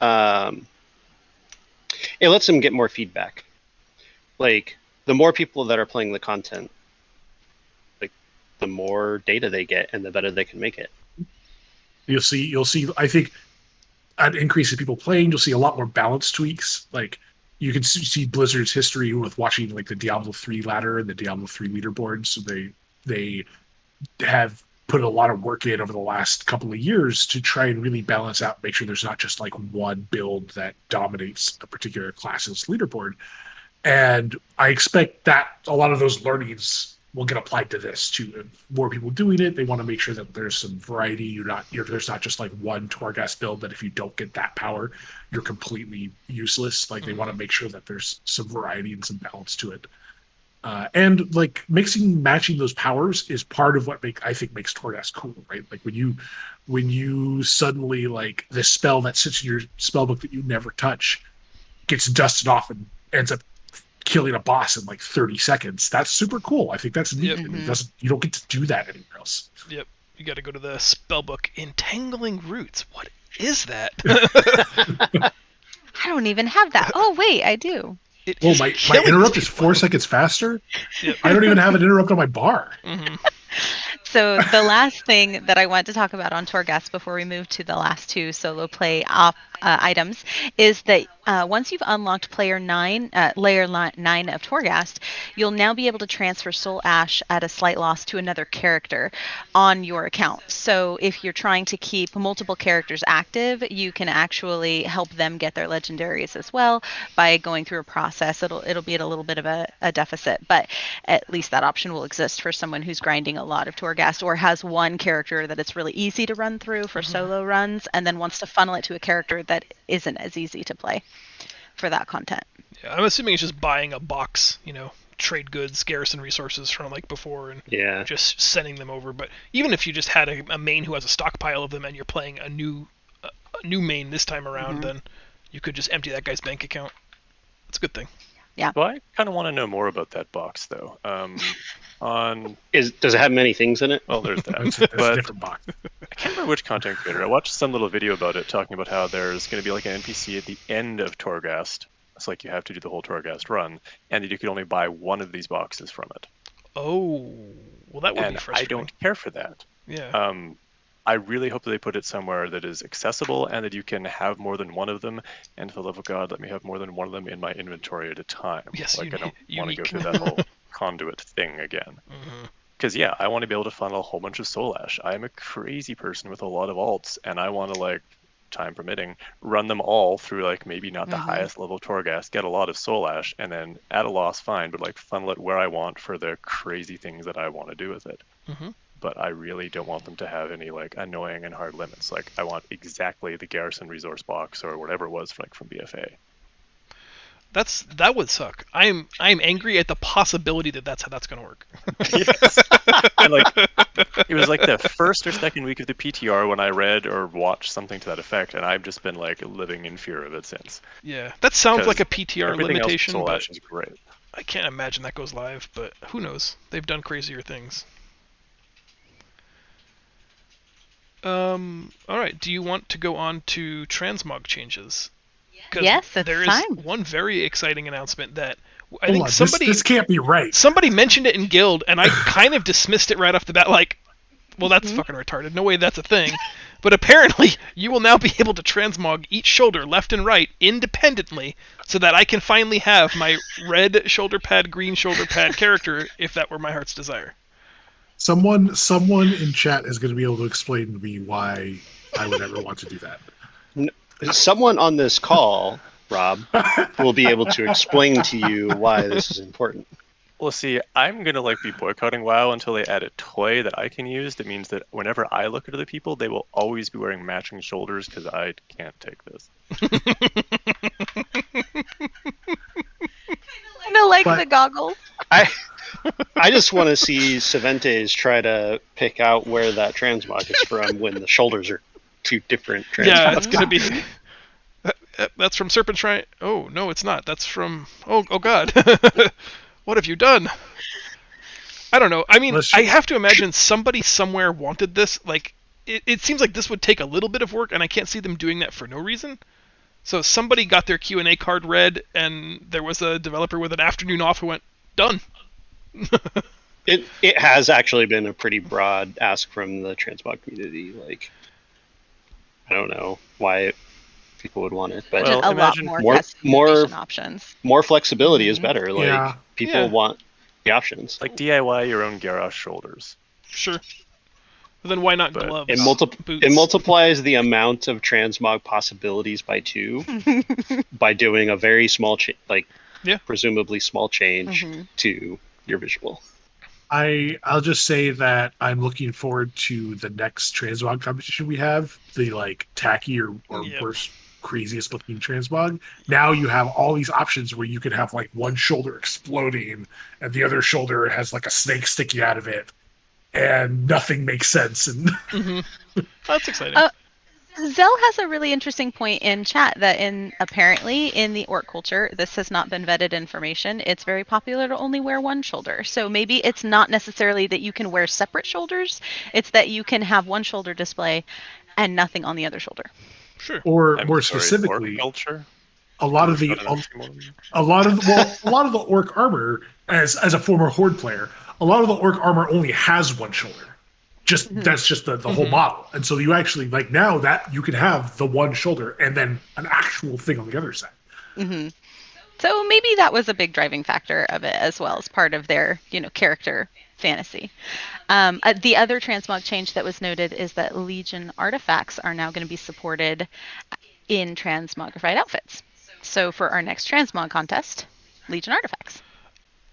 it lets them get more feedback. Like the more people that are playing the content, like the more data they get and the better they can make it. You'll see I think an increase in people playing. You'll see a lot more balance tweaks. Like you can see Blizzard's history with watching like the Diablo 3 ladder and the Diablo 3 leaderboard. So they have put a lot of work in over the last couple of years to try and really balance out, make sure there's not just like one build that dominates a particular class's leaderboard. And I expect that a lot of those learnings will get applied to this too. If more people doing it, they want to make sure that there's some variety. There's not just like one Torghast build that if you don't get that power, you're completely useless. Like they want to make sure that there's some variety and some balance to it. And like matching those powers is part of what I think makes Torghast cool, right? Like when you suddenly like this spell that sits in your spellbook that you never touch gets dusted off and ends up killing a boss in like 30 seconds. That's super cool. I think that's neat. And you don't get to do that anywhere else. Yep. You got to go to the spellbook. Entangling Roots. What is that? I don't even have that. Oh wait, I do. My interrupt is 4 seconds faster. Yep. I don't even have an interrupt on my bar. Mm-hmm. So the last thing that I want to talk about on Torghast before we move to the last two solo play items is that once you've unlocked layer 9 of Torghast, you'll now be able to transfer Soul Ash at a slight loss to another character on your account. So if you're trying to keep multiple characters active, you can actually help them get their legendaries as well by going through a process. It'll be at a little bit of a deficit, but at least that option will exist for someone who's grinding a lot of Torghast or has one character that it's really easy to run through for solo runs and then wants to funnel it to a character that isn't as easy to play for that content. Yeah, I'm assuming it's just buying a box, trade goods, garrison resources from like before, and just sending them over. But even if you just had a main who has a stockpile of them and you're playing a new main this time around, then you could just empty that guy's bank account. It's a good thing. Yeah. Well, I kind of want to know more about that box, though. Does it have many things in it? Well, there's that. It's a different box. I can't remember which content creator. I watched some little video about it, talking about how there's going to be like an NPC at the end of Torghast. It's like you have to do the whole Torghast run, and that you could only buy one of these boxes from it. Oh, well, that would be frustrating. I don't care for that. Yeah. I really hope that they put it somewhere that is accessible and that you can have more than one of them. And for the love of God, let me have more than one of them in my inventory at a time. Yes, I don't want to go through that whole conduit thing again. Mm-hmm. Because yeah, I want to be able to funnel a whole bunch of Soul Ash. I am a crazy person with a lot of alts, and I want to, like, time permitting, run them all through, like, maybe not the highest level Torghast, get a lot of Soul Ash, and then at a loss, fine, but like funnel it where I want for the crazy things that I want to do with it. But I really don't want them to have any like annoying and hard limits. Like, I want exactly the Garrison resource box or whatever it was from BFA. That would suck. I'm angry at the possibility that that's how that's going to work. Yes. And like, it was like the first or second week of the PTR when I read or watched something to that effect, and I've just been like living in fear of it since. Yeah, that sounds like a PTR limitation, else, Soul but Ash is great. I can't imagine that goes live. But who knows? They've done crazier things. All right. Do you want to go on to transmog changes? Yes, it's there is time. one very exciting announcement that I think somebody this can't be right. Somebody mentioned it in Guild, and I kind of dismissed it right off the bat, like, well, that's fucking retarded. No way that's a thing. But apparently, you will now be able to transmog each shoulder left and right independently, so that I can finally have my red shoulder pad, green shoulder pad character, if that were my heart's desire. Someone in chat is going to be able to explain to me why I would ever want to do that. Someone on this call, Rob, will be able to explain to you why this is important. Well, see, I'm going to like be boycotting WoW until they add a toy that I can use that means that whenever I look at other people, they will always be wearing matching shoulders because I can't take this. Kind of like the goggles. I just want to see Cervantes try to pick out where that transmog is from when the shoulders are two different transmogs. Yeah, it's going to be... That's from Serpent Shrine. Oh, no, it's not. That's from... Oh God. What have you done? I don't know. I mean, I have to imagine somebody somewhere wanted this. Like, it seems like this would take a little bit of work, and I can't see them doing that for no reason. So somebody got their Q&A card read, and there was a developer with an afternoon off who went, done. It has actually been a pretty broad ask from the transmog community. Like, I don't know why people would want it, but well, a lot more options. More flexibility is better. Like, yeah. people want the options. Like, DIY your own Garrosh shoulders. Sure. But then why not gloves? It multiplies the amount of transmog possibilities by 2 by doing a very small presumably small change to your visual. I'll just say that I'm looking forward to the next transmog competition we have, the like tacky or worst, craziest looking transmog. Now you have all these options where you could have like one shoulder exploding and the other shoulder has like a snake sticking out of it, and nothing makes sense. And that's exciting. Zell has a really interesting point in chat that apparently in the orc culture, this has not been vetted information. It's very popular to only wear one shoulder. So maybe it's not necessarily that you can wear separate shoulders. It's that you can have one shoulder display and nothing on the other shoulder. Sure. Or more specifically, culture. A lot of the orc armor, as a former horde player, a lot of the orc armor only has one shoulder. That's just the whole model. And so you actually, like, now that you can have the one shoulder and then an actual thing on the other side. So maybe that was a big driving factor of it as well as part of their, character fantasy. The other transmog change that was noted is that Legion artifacts are now going to be supported in transmogrified outfits. So for our next transmog contest, Legion artifacts.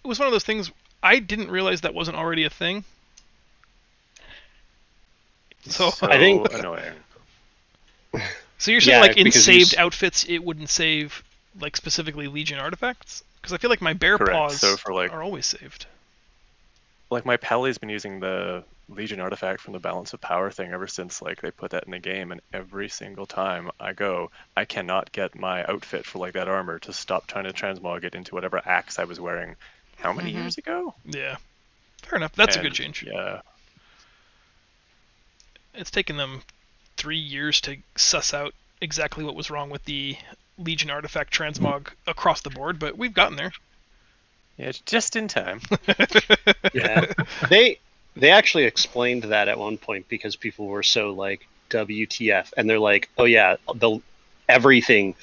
It was one of those things, I didn't realize that wasn't already a thing. So I think annoying. So you're saying like in saved outfits it wouldn't save like specifically Legion artifacts? Because I feel like my bear paws are always saved. Like my Pally's been using the Legion artifact from the Balance of Power thing ever since like they put that in the game, and every single time I go, I cannot get my outfit for like that armor to stop trying to transmog it into whatever axe I was wearing. How many years ago? Yeah, fair enough. That's a good change. Yeah. It's taken them 3 years to suss out exactly what was wrong with the Legion artifact transmog across the board, but we've gotten there. Yeah, just in time. Yeah, they actually explained that at one point because people were so like WTF, and they're like, oh yeah, everything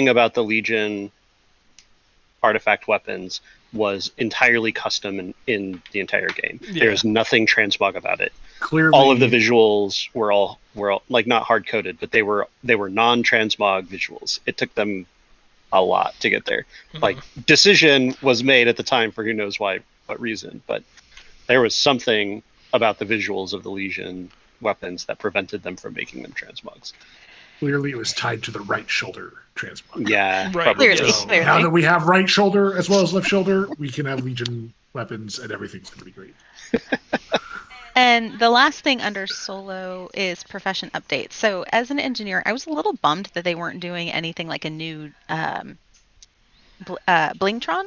about the Legion artifact weapons was entirely custom in the entire game. Yeah. There's nothing transmog about it. Clearly, all of the visuals were all like not hard coded, but they were non-transmog visuals. It took them a lot to get there. Like decision was made at the time for who knows what reason, but there was something about the visuals of the Legion weapons that prevented them from making them transmogs. Clearly, it was tied to the right shoulder transmog. Yeah, Right. probably. Clearly. Now that we have right shoulder as well as left shoulder, we can have Legion weapons, and everything's going to be great. And the last thing under solo is profession updates. So as an engineer, I was a little bummed that they weren't doing anything like a new Blingtron.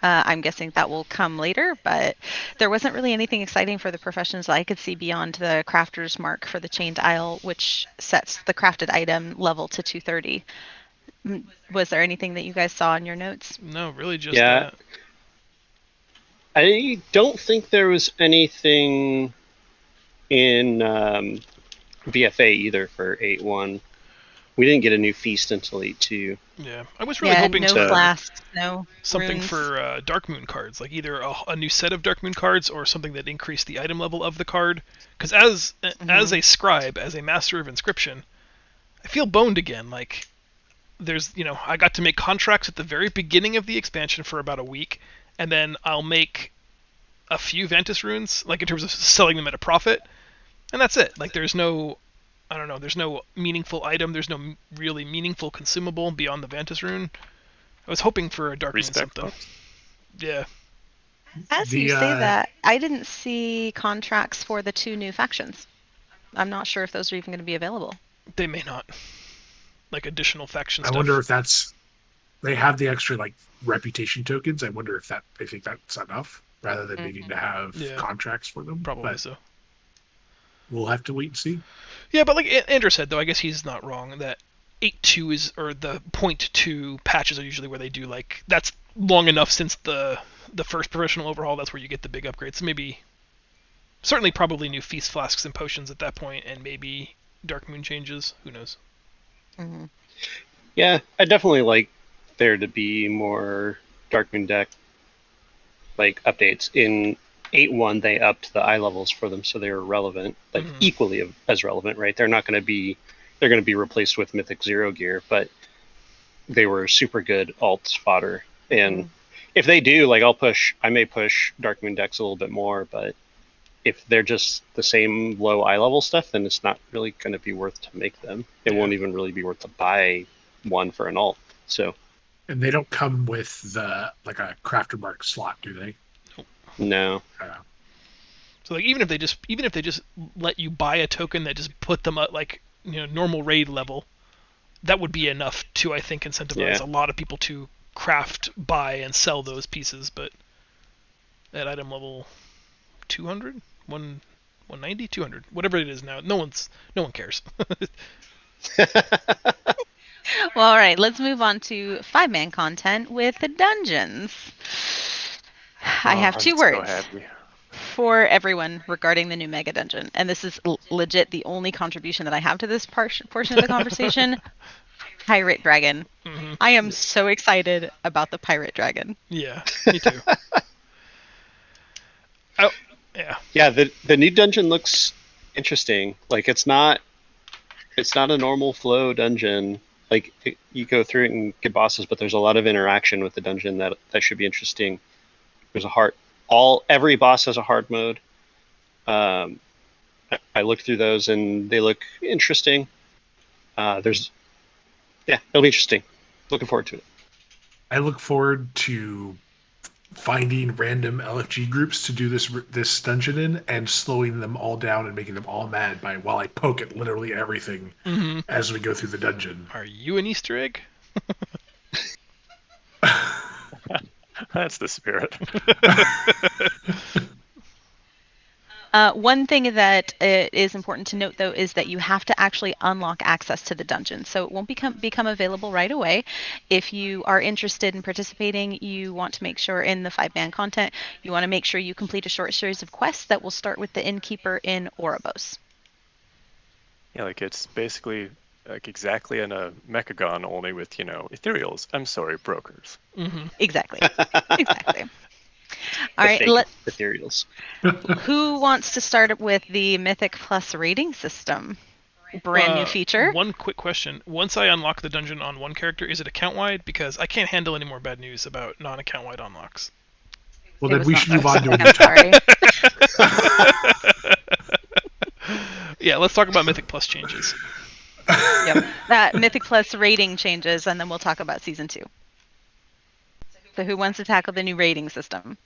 I'm guessing that will come later, but there wasn't really anything exciting for the professions that I could see beyond the crafter's mark for the chained isle, which sets the crafted item level to 230. Was there anything that you guys saw in your notes? No, really just that. I don't think there was anything in VFA either for 8.1. We didn't get a new feast until 8.2. Yeah, I was really hoping no flasks, no something runes. for Dark Moon cards, like either a new set of Dark Moon cards or something that increased the item level of the card. Because as a scribe, as a master of inscription, I feel boned again. Like there's, I got to make contracts at the very beginning of the expansion for about a week, and then I'll make a few Ventus runes, like in terms of selling them at a profit, and that's it. Like there's no meaningful item, there's no really meaningful consumable beyond the Ventus rune. I was hoping for a Dark Moon something. Box. Yeah. As you say that, I didn't see contracts for the 2 new factions. I'm not sure if those are even going to be available. They may not. Like additional faction I stuff. wonder if they have the extra like reputation tokens. I wonder if they think that's enough rather than needing to have contracts for them. Probably so. We'll have to wait and see. Yeah, but like Andrew said, though, I guess he's not wrong that 8.2 is, or the 0.2 patches are usually where they do like, that's long enough since the first professional overhaul. That's where you get the big upgrades. So maybe, certainly probably new feast flasks and potions at that point, and maybe Dark Moon changes. Who knows? Mm-hmm. Yeah, I definitely like there to be more Dark Moon deck like updates. In 8.1 they upped the eye levels for them, so they were relevant, like equally as relevant, right? They're going to be replaced with Mythic Zero gear, but they were super good alt fodder. And if they do, like I may push Dark Moon decks a little bit more, but if they're just the same low eye level stuff, then it's not really going to be worth to make them. It won't even really be worth to buy one for an alt. So, and they don't come with the like a crafter mark slot, do they? No. So like even if they just let you buy a token that just put them at like normal raid level, that would be enough to, I think, incentivize a lot of people to craft, buy, and sell those pieces. But at item level 200, 190, 200, whatever it is now, no one cares. Well, all right, let's move on to 5-man content with the dungeons. I have 2 words for everyone regarding the new mega dungeon, and this is legit the only contribution that I have to this portion of the conversation. Pirate Dragon. I am so excited about the Pirate Dragon. Yeah, me too. Yeah, the new dungeon looks interesting. Like it's not a normal flow dungeon. Like you go through it and get bosses, but there's a lot of interaction with the dungeon that should be interesting. There's every boss has a hard mode. I looked through those and they look interesting. It'll be interesting. Looking forward to it. I look forward to finding random LFG groups to do this dungeon in and slowing them all down and making them all mad while I poke at literally everything as we go through the dungeon. Are you an Easter egg? That's the spirit. One thing that is important to note, though, is that you have to actually unlock access to the dungeon. So it won't become available right away. If you are interested in participating, you want to make sure in the 5-man content, you want to make sure you complete a short series of quests that will start with the innkeeper in Oribos. Yeah, like it's basically like exactly in a Mechagon, only with ethereals. I'm sorry, brokers. Mm-hmm. Exactly. Exactly. All The right. fake ethereals. Who wants to start with the Mythic Plus rating system? Brand new feature. One quick question. Once I unlock the dungeon on one character, is it account-wide? Because I can't handle any more bad news about non-account-wide unlocks. Well, then we should move on to a new topic. Yeah, let's talk about Mythic Plus changes. Yep. That Mythic Plus rating changes, and then we'll talk about Season 2. So who wants to tackle the new rating system?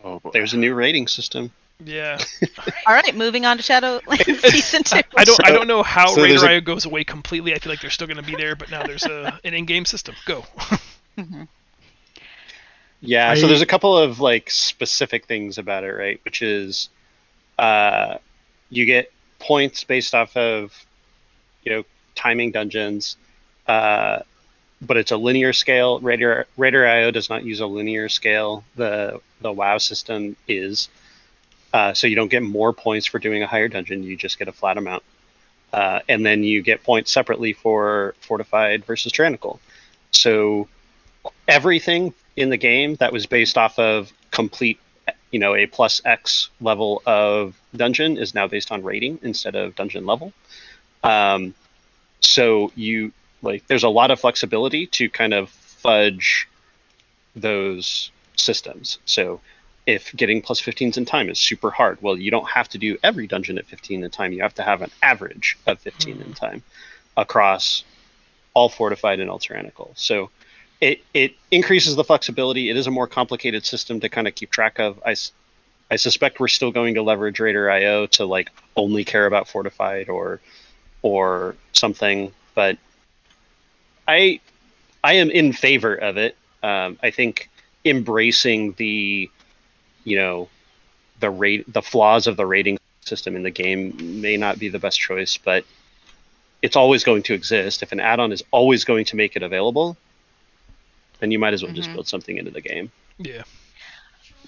Oh boy. There's a new rating system. Yeah. All right, moving on to Shadowlands Season 2. I don't know how so Raider IO goes away completely. I feel like they're still going to be there, but now there's an in-game system. Go. Mm-hmm. Yeah, so there's a couple of like specific things about it, right? Which is you get points based off of timing dungeons, but it's a linear scale. Raider IO does not use a linear scale. The WoW system is. So you don't get more points for doing a higher dungeon, you just get a flat amount. And then you get points separately for fortified versus tyrannical. So everything in the game that was based off of complete, a plus X level of dungeon is now based on rating instead of dungeon level. So there's a lot of flexibility to kind of fudge those systems. So if getting plus 15s in time is super hard, well, you don't have to do every dungeon at 15 in time. You have to have an average of 15 in time across all fortified and all tyrannical. So it increases the flexibility. It is a more complicated system to kind of keep track of. I suspect we're still going to leverage Raider IO to like only care about fortified or something, but I am in favor of it. I think embracing the flaws of the rating system in the game may not be the best choice, but it's always going to exist. If an add-on is always going to make it available, then you might as well just build something into the game. Yeah.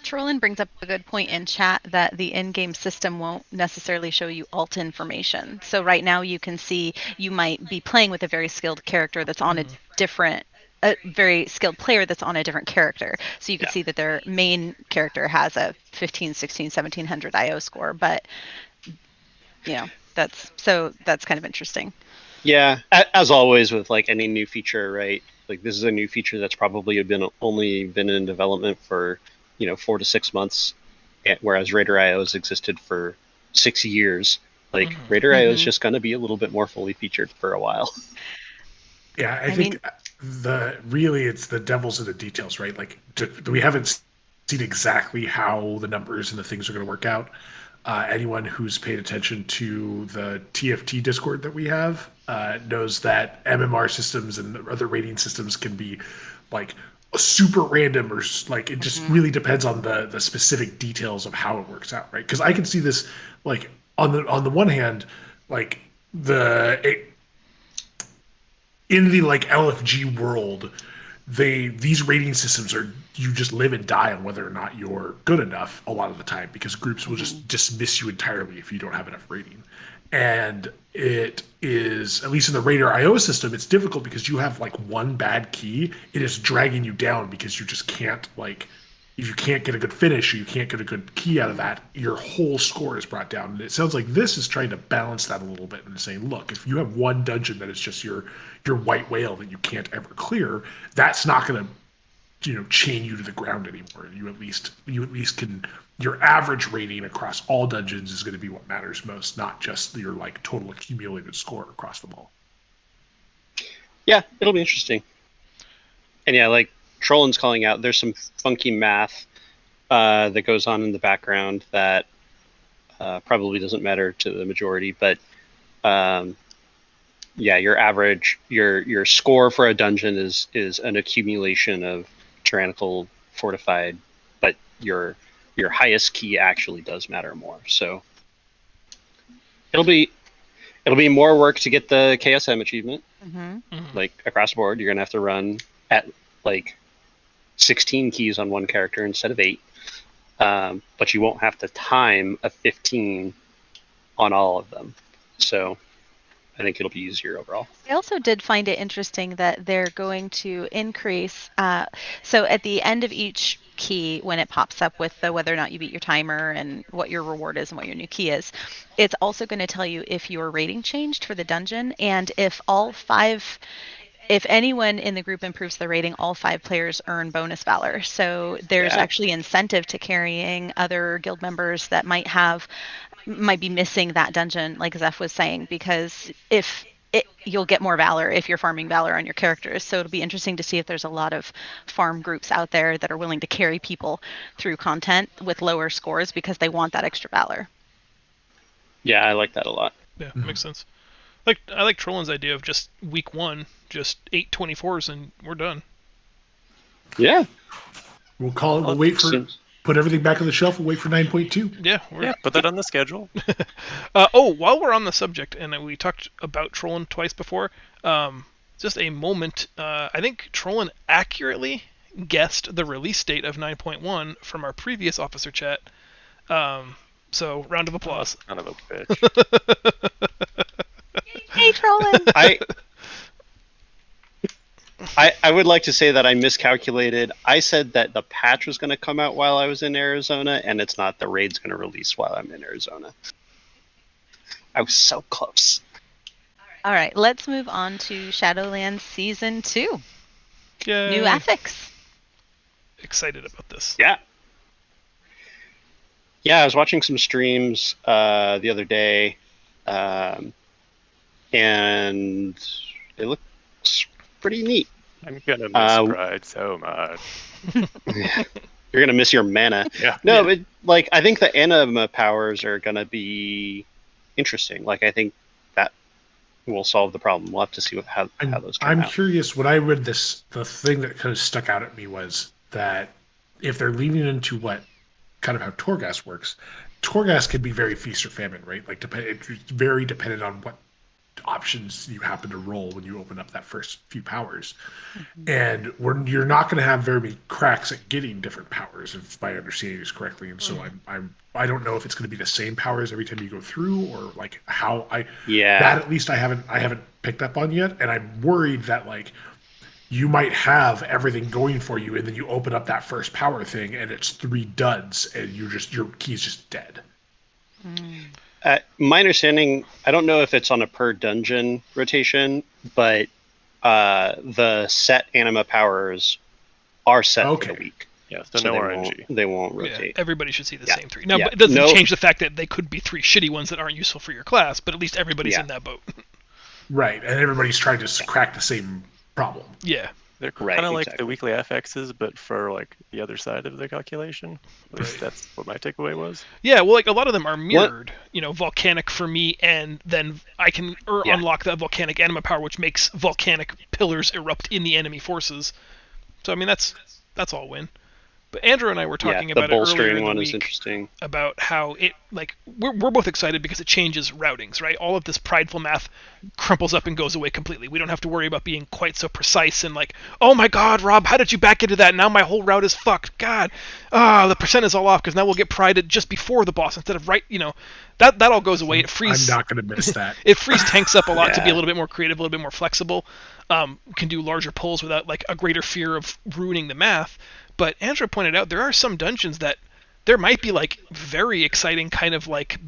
Trollan brings up a good point in chat that the in-game system won't necessarily show you alt information. So right now you can see you might be playing with a very skilled character that's on a very skilled player that's on a different character. So you can see that their main character has a 15, 16, 1700 IO score, but that's kind of interesting. Yeah, as always with like any new feature, right? Like this is a new feature that's probably only been in development for 4 to 6 months, whereas Raider IO has existed for 6 years. Like Raider IO is just going to be a little bit more fully featured for a while. Yeah, I think it's the devil's in the details, right? Like we haven't seen exactly how the numbers and the things are going to work out. Anyone who's paid attention to the TFT Discord that we have knows that MMR systems and other rating systems can be like super random, or like it just really depends on the specific details of how it works out, right? Because I can see this like on the one hand, like in the like LFG world, these rating systems are, you just live and die on whether or not you're good enough a lot of the time, because groups will just dismiss you entirely if you don't have enough rating. And it is, at least in the Raider IO system, it's difficult because you have like one bad key, it is dragging you down because you just can't, like, if you can't get a good finish or you can't get a good key out of that, your whole score is brought down. And it sounds like this is trying to balance that a little bit and saying, look, if you have one dungeon that is just your white whale that you can't ever clear, that's not going to chain you to the ground anymore. You at least can, your average rating across all dungeons is going to be what matters most, not just your like total accumulated score across them all. Yeah, it'll be interesting. And yeah, like Trollan's calling out, there's some funky math that goes on in the background that probably doesn't matter to the majority, but yeah, your average, your score for a dungeon is an accumulation of tyrannical, fortified, but your highest key actually does matter more. So it'll be more work to get the KSM achievement. Like across the board, you're gonna have to run at like 16 keys on one character instead of 8, but you won't have to time a 15 on all of them. So I think it'll be easier overall. I also did find it interesting that they're going to increase. So at the end of each key, when it pops up with the whether or not you beat your timer and what your reward is and what your new key is, it's also going to tell you if your rating changed for the dungeon and if anyone in the group improves their rating, all 5 players earn bonus valor. So there's actually incentive to carrying other guild members that might be missing that dungeon, like Zeph was saying, because you'll get more valor if you're farming valor on your characters. So it'll be interesting to see if there's a lot of farm groups out there that are willing to carry people through content with lower scores because they want that extra valor. Yeah, I like that a lot. Yeah, makes sense. I like Trollin's idea of just week 1, just 8 24s and we're done. Yeah. We'll call it. We'll wait for put everything back on the shelf and wait for 9.2. Yeah, put that on the schedule. While we're on the subject, and we talked about Trollin twice before, just a moment. I think Trollin accurately guessed the release date of 9.1 from our previous officer chat. So round of applause. Son of a bitch. Hey, Trollin! I would like to say that I miscalculated. I said that the patch was going to come out while I was in Arizona, and it's not. The raid's going to release while I'm in Arizona. I was so close. All right, let's move on to Shadowlands Season 2. Yay. New ethics. Excited about this. Yeah. Yeah, I was watching some streams the other day, and it looks pretty neat. I'm gonna miss Pride so much. You're gonna miss your mana. Yeah. No, but like I think the anima powers are gonna be interesting. Like I think that will solve the problem. We'll have to see how those turn out. I'm curious. When I read this, the thing that kind of stuck out at me was that if they're leaning into what kind of how Torghast works, Torghast can be very feast or famine, right? Like it's very dependent on what options you happen to roll when you open up that first few powers. And you're not going to have very many cracks at getting different powers, if my understanding is correctly. And so I don't know if it's going to be the same powers every time you go through, or like how that at least I haven't picked up on yet. And I'm worried that like you might have everything going for you, and then you open up that first power thing, and it's 3 duds, and your key's just dead. My understanding, I don't know if it's on a per dungeon rotation, but the set anima powers are set for the week. Yeah, so no RNG. They won't rotate. Yeah, everybody should see the same 3. Now, it doesn't change the fact that they could be 3 shitty ones that aren't useful for your class, but at least everybody's in that boat. Right, and everybody's trying to crack the same problem. Yeah. They're kind of like the weekly FXs, but for like the other side of the calculation. At least that's what my takeaway was. Yeah, well, like a lot of them are mirrored. You know, volcanic for me, and then I can unlock that volcanic anima power, which makes volcanic pillars erupt in the enemy forces. So I mean, that's all win. But Andrew and I were talking about it earlier in the week, is interesting. about how it, like, we're both excited because it changes routings, right? All of this prideful math crumples up and goes away completely. We don't have to worry about being quite so precise and like, oh my god, Rob, how did you back into that? Now my whole route is fucked. God, the percent is all off because now we'll get prided just before the boss instead of right, that all goes away. It frees. I'm not going to miss that. It frees tanks up a lot to be a little bit more creative, a little bit more flexible. Can do larger pulls without like a greater fear of ruining the math. But Andrew pointed out there are some dungeons that there might be like very exciting kind of like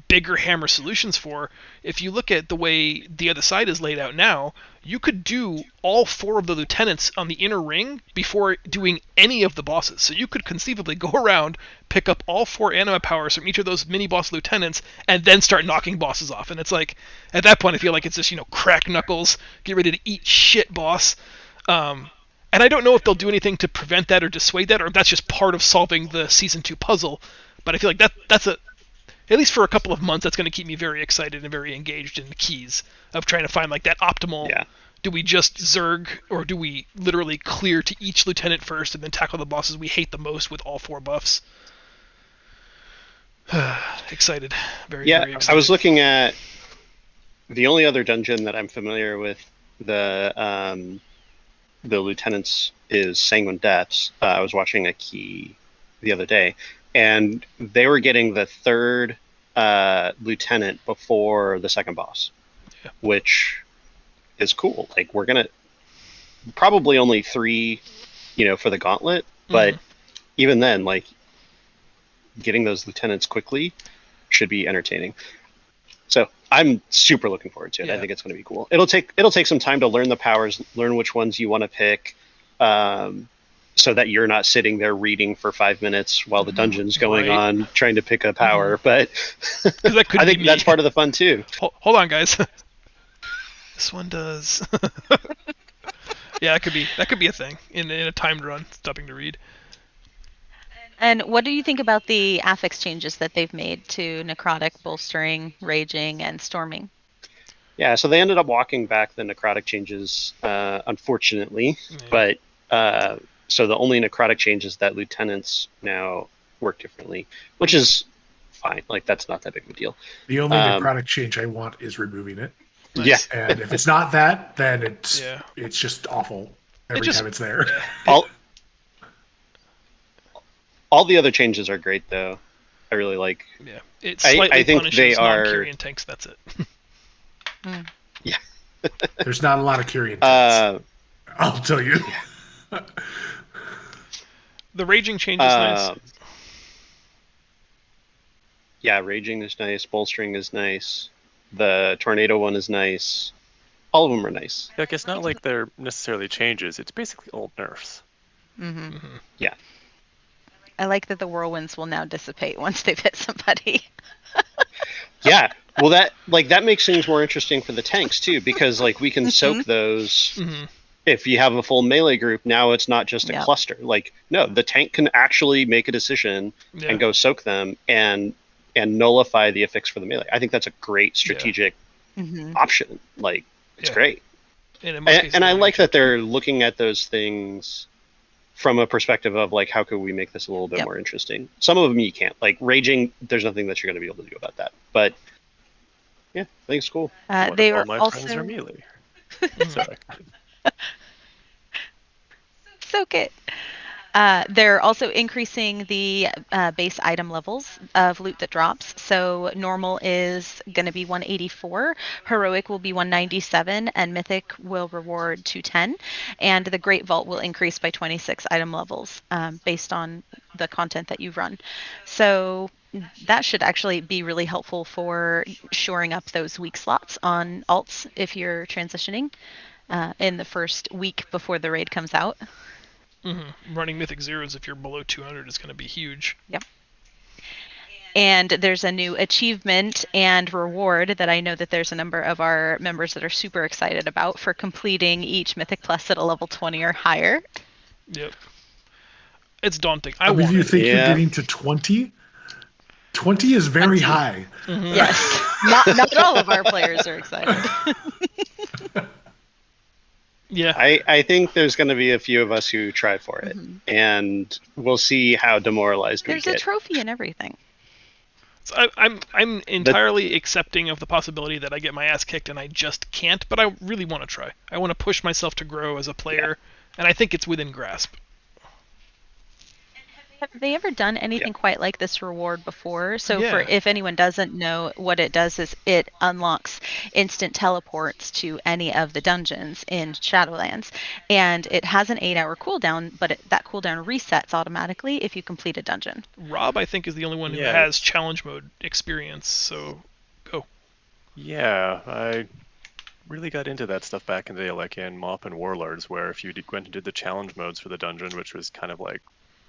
bigger hammer solutions for. If you look at the way the other side is laid out now, you could do all 4 of the lieutenants on the inner ring before doing any of the bosses. So you could conceivably go around, pick up all 4 anima powers from each of those mini boss lieutenants, and then start knocking bosses off. And it's like, at that point I feel like it's just, crack knuckles, get ready to eat shit, boss. And I don't know if they'll do anything to prevent that or dissuade that, or if that's just part of solving the Season 2 puzzle. But I feel like that's at least for a couple of months, that's going to keep me very excited and very engaged in the keys of trying to find like that optimal. Yeah. Do we just Zerg, or do we literally clear to each lieutenant first and then tackle the bosses we hate the most with all 4 buffs? Excited. Very excited. I was looking at the only other dungeon that I'm familiar with, the lieutenants, is Sanguine Depths. I was watching a key the other day, and they were getting the 3rd lieutenant before the second boss. which is cool. Like, we're gonna probably only 3, for the gauntlet, but even then, like, getting those lieutenants quickly should be entertaining. So I'm super looking forward to it. Yeah. I think it's going to be cool. It'll take some time to learn the powers, learn which ones you want to pick, so that you're not sitting there reading for 5 minutes while the dungeon's going on trying to pick a power. But I think that's part of the fun too. Hold on, guys. This one does. Yeah, that could be a thing in a timed run, stopping to read. And what do you think about the affix changes that they've made to necrotic, bolstering, raging, and storming? Yeah, so they ended up walking back the necrotic changes, unfortunately. But so the only necrotic change is that lieutenants now work differently, which is fine. Like, that's not that big of a deal. The only necrotic change I want is removing it. Nice. Yeah. And if it's not that, then it's just awful every time it's there. All the other changes are great, though. I really like. Yeah, it slightly I think punishes they are non-Kyrian tanks. That's it. Yeah. There's not a lot of Kyrian tanks. I'll tell you. The raging change is nice. Yeah, raging is nice. Bolstering is nice. The tornado one is nice. All of them are nice. Like, it's not like they're necessarily changes. It's basically old nerfs. Yeah. I like that the whirlwinds will now dissipate once they've hit somebody. Yeah. Well, that makes things more interesting for the tanks too, because like we can soak those. If you have a full melee group, now it's not just a cluster. Like, no, the tank can actually make a decision and go soak them and nullify the affix for the melee. I think that's a great strategic option. Like, it's great. And I like that they're looking at those things from a perspective of like, how could we make this a little bit more interesting? Some of them you can't. Like raging, there's nothing that you're going to be able to do about that. But yeah, I think it's cool. They all are my also friends are melee. Sorry. Soak it. They're also increasing the base item levels of loot that drops. So normal is going to be 184, heroic will be 197, and mythic will reward 210. And the Great Vault will increase by 26 item levels based on the content that you've run. So that should actually be really helpful for shoring up those weak slots on alts if you're transitioning in the first week before the raid comes out. Running Mythic Zeros if you're below 200 is going to be huge. Yep. And there's a new achievement and reward that I know that there's a number of our members that are super excited about for completing each Mythic Plus at a level 20 or higher. Yep. It's daunting. If you think you're getting to 20, 20 is very high. Yes. Not all of our players are excited. Yeah, I think there's going to be a few of us who try for it, and we'll see how demoralized we get. There's a trophy and everything. So I'm entirely accepting of the possibility that I get my ass kicked and I just can't, but I really want to try. I want to push myself to grow as a player, and I think it's within grasp. Have they ever done anything quite like this reward before? So for if anyone doesn't know, what it does is it unlocks instant teleports to any of the dungeons in Shadowlands. And it has an 8-hour cooldown, but that cooldown resets automatically if you complete a dungeon. Rob, I think, is the only one who has challenge mode experience, so go. Yeah, I really got into that stuff back in the day, like in Mop and Warlords, where if you went and did the challenge modes for the dungeon, which was kind of like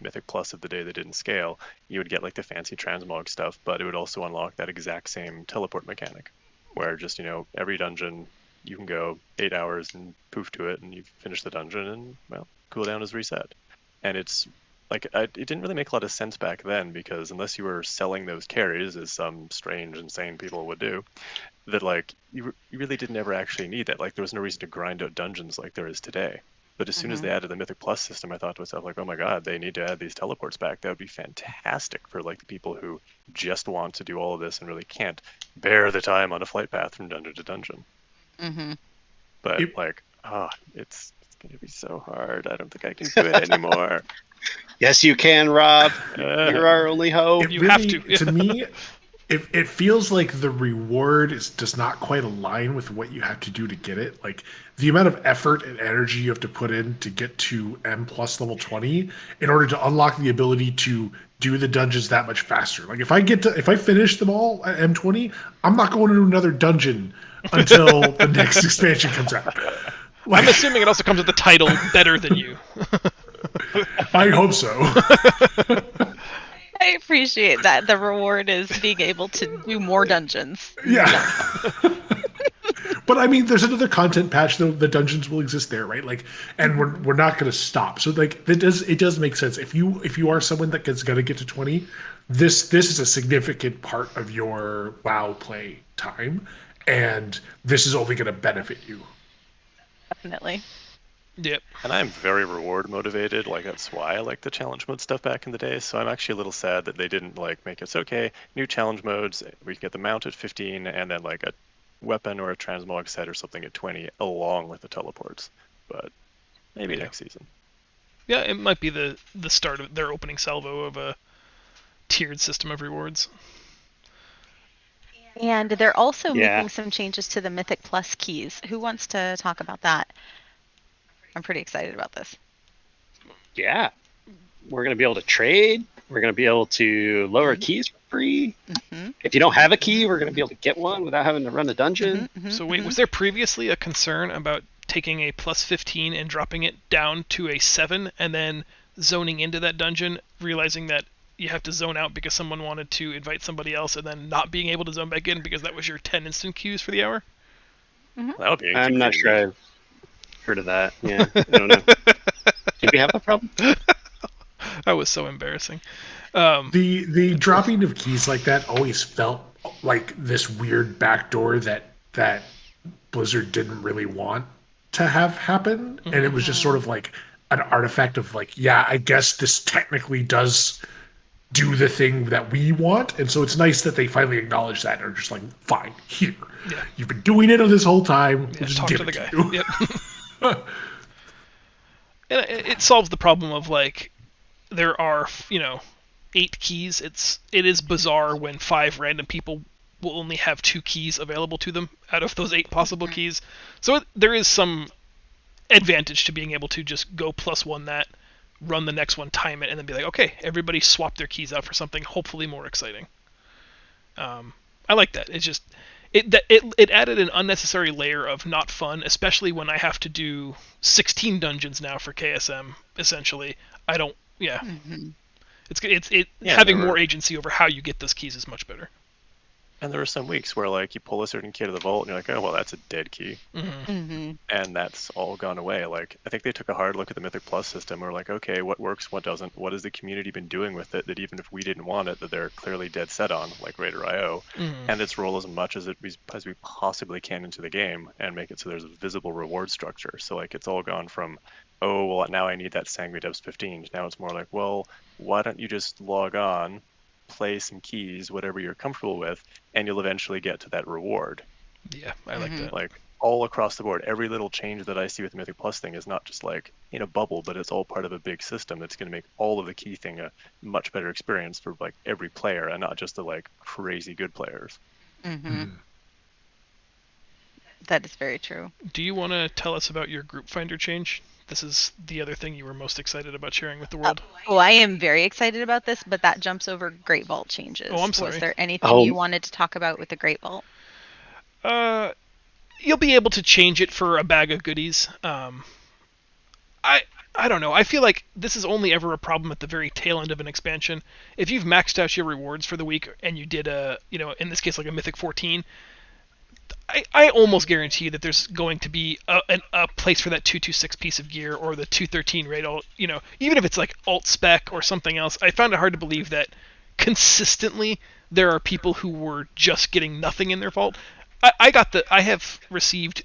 Mythic Plus of the day that didn't scale, you would get like the fancy transmog stuff, but it would also unlock that exact same teleport mechanic, where just, every dungeon you can go 8 hours and poof to it, and you finish the dungeon, and well, cooldown is reset. And it's like, it didn't really make a lot of sense back then, because unless you were selling those carries, as some strange, insane people would do, that like you really didn't ever actually need that. Like, there was no reason to grind out dungeons like there is today. But as soon as they added the Mythic Plus system, I thought to myself, like, oh my god, they need to add these teleports back. That would be fantastic for like the people who just want to do all of this and really can't bear the time on a flight path from dungeon to dungeon. But it's going to be so hard. I don't think I can do it anymore. Yes, you can, Rob. You're our only hope. You have to. To me, it feels like the reward does not quite align with what you have to do to get it. Like the amount of effort and energy you have to put in to get to M plus level 20 in order to unlock the ability to do the dungeons that much faster. Like if I finish them all at M20, I'm not going into another dungeon until the next expansion comes out. I'm assuming it also comes with the title better than you. I hope so. I appreciate that. The reward is being able to do more dungeons. Yeah. But I mean, there's another content patch, though. The dungeons will exist there, right? Like, and we're not going to stop. So like, it does make sense. If you are someone that is going to get to 20, this is a significant part of your WoW play time, and this is only going to benefit you. Definitely. Yep. And I'm very reward motivated. Like that's why I like the challenge mode stuff back in the day. So I'm actually a little sad that they didn't like make it okay. New challenge modes. We can get the mount at 15, and then like a weapon or a transmog set or something at 20, along with the teleports. But maybe next season. Yeah, it might be the start of their opening salvo of a tiered system of rewards. And they're also making some changes to the Mythic Plus keys. Who wants to talk about that? I'm pretty excited about this. Yeah. We're going to be able to trade. We're going to be able to lower keys for free. Mm-hmm. If you don't have a key, we're going to be able to get one without having to run the dungeon. So wait, was there previously a concern about taking a plus 15 and dropping it down to a 7 and then zoning into that dungeon, realizing that you have to zone out because someone wanted to invite somebody else and then not being able to zone back in because that was your 10 instant queues for the hour? Mm-hmm. That would be I'm not sure I've heard of that. Yeah, I don't know. Did we have a problem? That was so embarrassing. The dropping of keys like that always felt like this weird backdoor that Blizzard didn't really want to have happen, and it was just sort of like an artifact of like, yeah, I guess this technically does do the thing that we want, and so it's nice that they finally acknowledge that and are just like, fine, here, you've been doing it this whole time. We'll just talk give to the it guy. you. Yep. And it solves the problem of like there are 8 keys. It is bizarre when 5 random people will only have 2 keys available to them out of those 8 possible keys. So there is some advantage to being able to just go +1 that, run the next one, time it, and then be like, okay, everybody swap their keys out for something hopefully more exciting. I like that. It's just it added an unnecessary layer of not fun, especially when I have to do 16 dungeons now for KSM. Essentially, I don't. Yeah, it's having more agency over how you get those keys is much better. And there are some weeks where like you pull a certain key to the vault and you're like, oh well, that's a dead key, and that's all gone away. Like I think they took a hard look at the Mythic Plus system. We're like, okay, what works, what doesn't? What has the community been doing with it that even if we didn't want it, that they're clearly dead set on, like Raider.io, and its roll as much as we possibly can into the game and make it so there's a visible reward structure. So like it's all gone from, oh well, now I need that Sangre Devs 15. Now it's more like, well, why don't you just log on, play some keys, whatever you're comfortable with, and you'll eventually get to that reward. Yeah, I like that. Like all across the board, every little change that I see with the Mythic Plus thing is not just like in a bubble, but it's all part of a big system that's going to make all of the key thing a much better experience for like every player and not just the like crazy good players. That is very true. Do you want to tell us about your group finder change? This is the other thing you were most excited about sharing with the world. Oh, I am very excited about this, but that jumps over Great Vault changes. Oh, I'm sorry. Was there anything you wanted to talk about with the Great Vault? You'll be able to change it for a bag of goodies. I don't know. I feel like this is only ever a problem at the very tail end of an expansion. If you've maxed out your rewards for the week and you did in this case like a Mythic 14, I almost guarantee that there's going to be a place for that 226 piece of gear or the 213 raid. Even if it's like alt spec or something else, I found it hard to believe that consistently there are people who were just getting nothing in their vault. I have received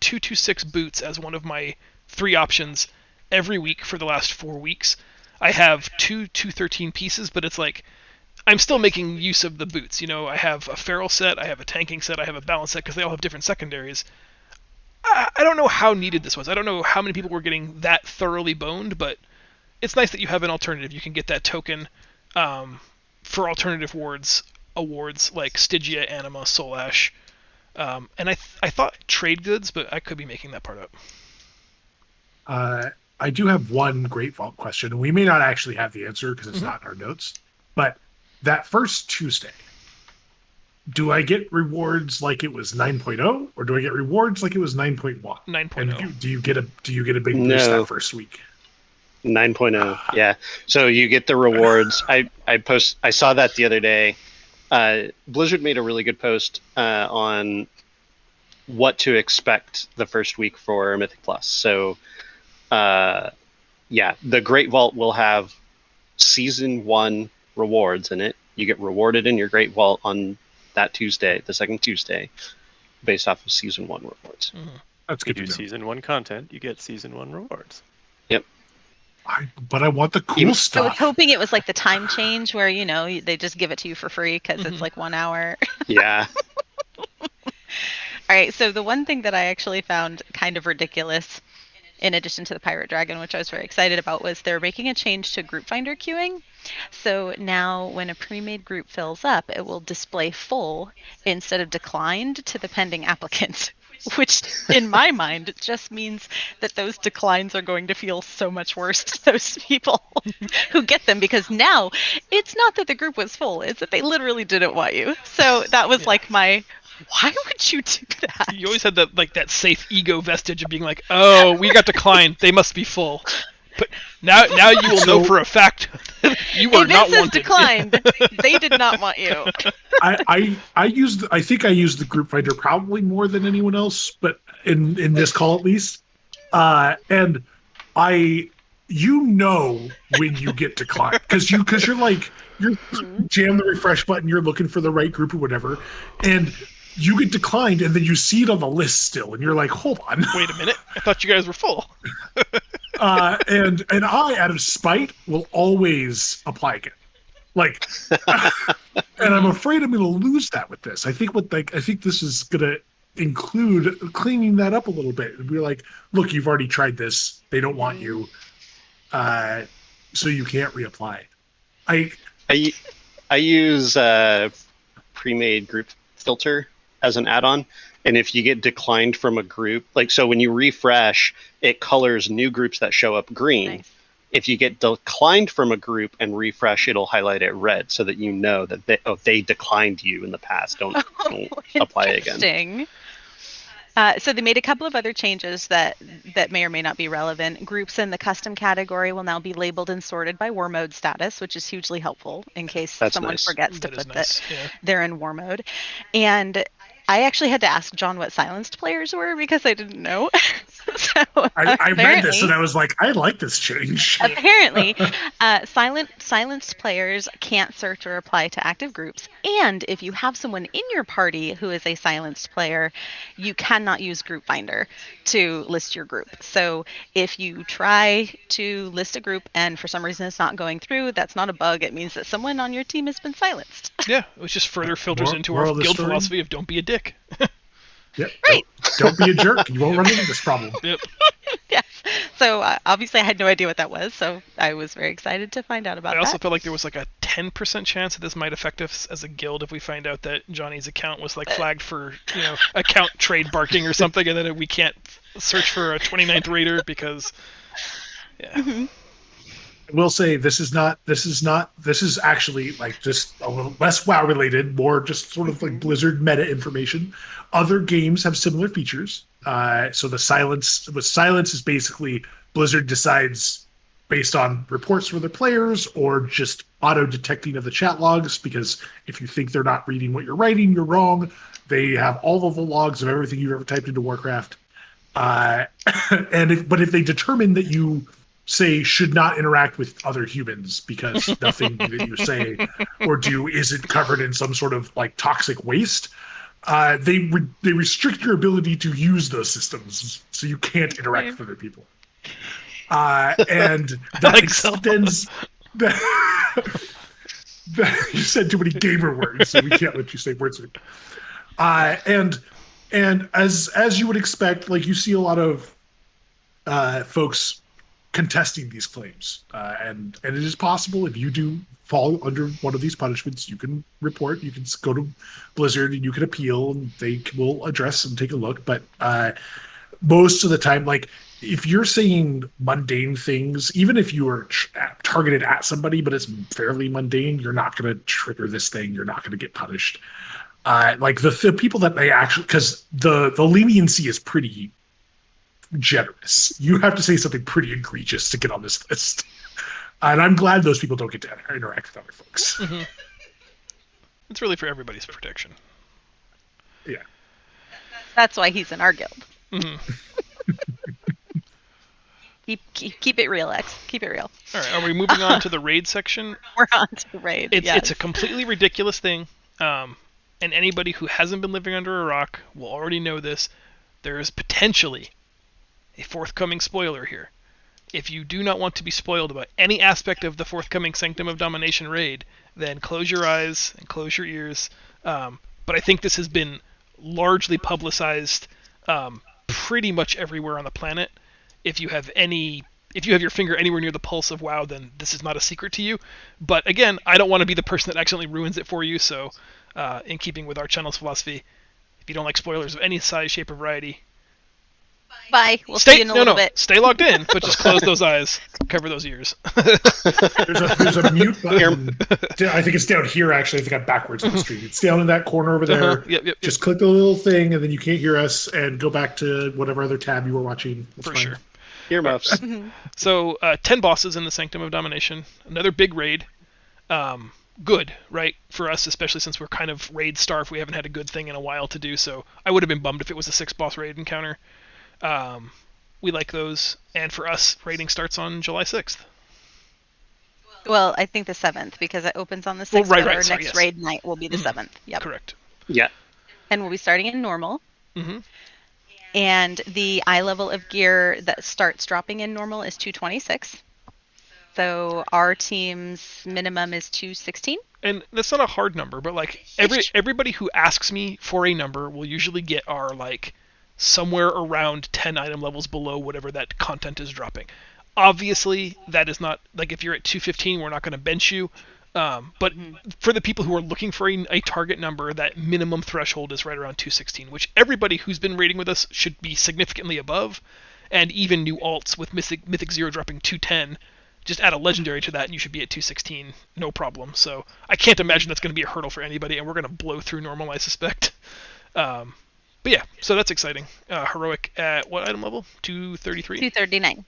226 boots as one of my 3 options every week for the last 4 weeks. I have 213 pieces, but it's like I'm still making use of the boots. I have a feral set, I have a tanking set, I have a balance set because they all have different secondaries. I don't know how needed this was. I don't know how many people were getting that thoroughly boned, but it's nice that you have an alternative. You can get that token for alternative wards awards like Stygia, Anima, Soul Ash, and I thought trade goods, but I could be making that part up. I do have one Great Vault question, and we may not actually have the answer because it's not in our notes. But that first Tuesday, do I get rewards like it was 9.0, or do I get rewards like it was 9.1? 9.0. And do you get a big boost that first week? 9.0. Yeah. So you get the rewards. I saw that the other day. Blizzard made a really good post on what to expect the first week for Mythic Plus. So, the Great Vault will have Season 1 rewards in it. You get rewarded in your Great Vault on that Tuesday, the second Tuesday, based off of Season 1 rewards. That's good. You do Season 1 content, you get Season 1 rewards. Yep. But I want the cool stuff. I was hoping it was like the time change where, they just give it to you for free because it's like 1 hour. Yeah. All right, so the one thing that I actually found kind of ridiculous, in addition to the Pirate Dragon, which I was very excited about, was they're making a change to group finder queuing. So now when a pre-made group fills up, it will display full instead of declined to the pending applicants, which in my mind just means that those declines are going to feel so much worse to those people who get them, because now it's not that the group was full, it's that they literally didn't want you. So that was like my... Why would you do that? You always had that safe ego vestige of being like, oh, we got declined, they must be full. But now you will know for a fact you are not wanted. Declined. They did not want you. I think I used the group finder probably more than anyone else, but in this call at least. And when you get declined because you're jam the refresh button, you're looking for the right group or whatever, and you get declined, and then you see it on the list still, and you're like, hold on. Wait a minute. I thought you guys were full. And I, out of spite, will always apply again. Like, and I'm afraid I'm going to lose that with this. I think this is going to include cleaning that up a little bit. And be like, look, you've already tried this. They don't want you. So you can't reapply. I use pre-made group filter as an add-on, and if you get declined from a group, so when you refresh, it colors new groups that show up green. Nice. If you get declined from a group and refresh, it'll highlight it red so that you know that they declined you in the past. Don't apply again. Interesting. So they made a couple of other changes that may or may not be relevant. Groups in the custom category will now be labeled and sorted by war mode status, which is hugely helpful in case someone forgets to put that they're in war mode. And I actually had to ask John what silenced players were because I didn't know. So I read this and I was like, I like this change. Apparently, silenced players can't search or apply to active groups. And if you have someone in your party who is a silenced player, you cannot use Group Finder to list your group. So if you try to list a group and for some reason it's not going through, that's not a bug. It means that someone on your team has been silenced. Yeah, it just further filters into our guild philosophy of don't be a dick. Yep. Right. Don't be a jerk. You won't run into this problem. Yep. Yeah. So obviously I had no idea what that was, so I was very excited to find out about that. I also felt like there was like a 10% chance that this might affect us as a guild if we find out that Johnny's account was flagged for, account trade barking or something, and then we can't search for a 29th raider because, yeah. Mm-hmm. I will say this is actually just a little less WoW related, more just sort of like Blizzard meta information. Other games have similar features. So the silence is basically Blizzard decides based on reports from the players or just auto detecting of the chat logs, because if you think they're not reading what you're writing, you're wrong. They have all of the logs of everything you've ever typed into Warcraft. But if they determine that you say should not interact with other humans because nothing that you say or do isn't covered in some sort of toxic waste, they restrict your ability to use those systems, so you can't interact with other people. And that extends. You said too many gamer words, so we can't let you say words. And as you would expect, you see a lot of folks contesting these claims, and it is possible if you do fall under one of these punishments, you can report, you can go to Blizzard and you can appeal, and they will address and take a look. But most of the time, like if you're saying mundane things, even if you are targeted at somebody, but it's fairly mundane, you're not going to trigger this thing. You're not going to get punished. Like the people that they actually, because the leniency is pretty generous. You have to say something pretty egregious to get on this list. And I'm glad those people don't get to interact with other folks. Mm-hmm. It's really for everybody's protection. Yeah. That's why he's in our guild. Mm-hmm. Keep it real, X. Keep it real. All right, are we moving on to the raid section? We're on to raid. It's a completely ridiculous thing. And anybody who hasn't been living under a rock will already know this. There is potentially a forthcoming spoiler here. If you do not want to be spoiled about any aspect of the forthcoming Sanctum of Domination raid, then close your eyes and close your ears. But I think this has been largely publicized pretty much everywhere on the planet. If you have your finger anywhere near the pulse of WoW, then this is not a secret to you. But again, I don't want to be the person that accidentally ruins it for you, so in keeping with our channel's philosophy, if you don't like spoilers of any size, shape, or variety, bye. We'll see you in a little bit. Stay logged in, but just close those eyes, cover those ears. There's a mute button. I think it's down here, actually. I think I'm backwards on the screen. It's down in that corner over there. Yep. Just click the little thing, and then you can't hear us, and go back to whatever other tab you were watching. That's for fine. sure. Earmuffs. So 10 bosses in the Sanctum of Domination. Another big raid. Good, right? For us, especially since we're kind of raid starved. We haven't had a good thing in a while to do, so I would have been bummed if it was a 6-boss raid encounter. We like those, and for us, raiding starts on July 6th. Well, I think the 7th, because it opens on the 6th. Right, our sorry, next yes. raid night will be the 7th. Yep. Correct. Yeah. And we'll be starting in normal. Mm-hmm. And the eye level of gear that starts dropping in normal is 226. So our team's minimum is 216. And that's not a hard number, but like everybody who asks me for a number will usually get our like somewhere around 10 item levels below whatever that content is dropping. Obviously, that is not like if you're at 215, we're not going to bench you. But for the people who are looking for a target number, that minimum threshold is right around 216, which everybody who's been raiding with us should be significantly above. And even new alts with Mythic Zero dropping 210, just add a legendary to that and you should be at 216, no problem. So I can't imagine that's going to be a hurdle for anybody, and we're going to blow through normal, I suspect. But yeah, so that's exciting. Heroic at what item level? 233? 239.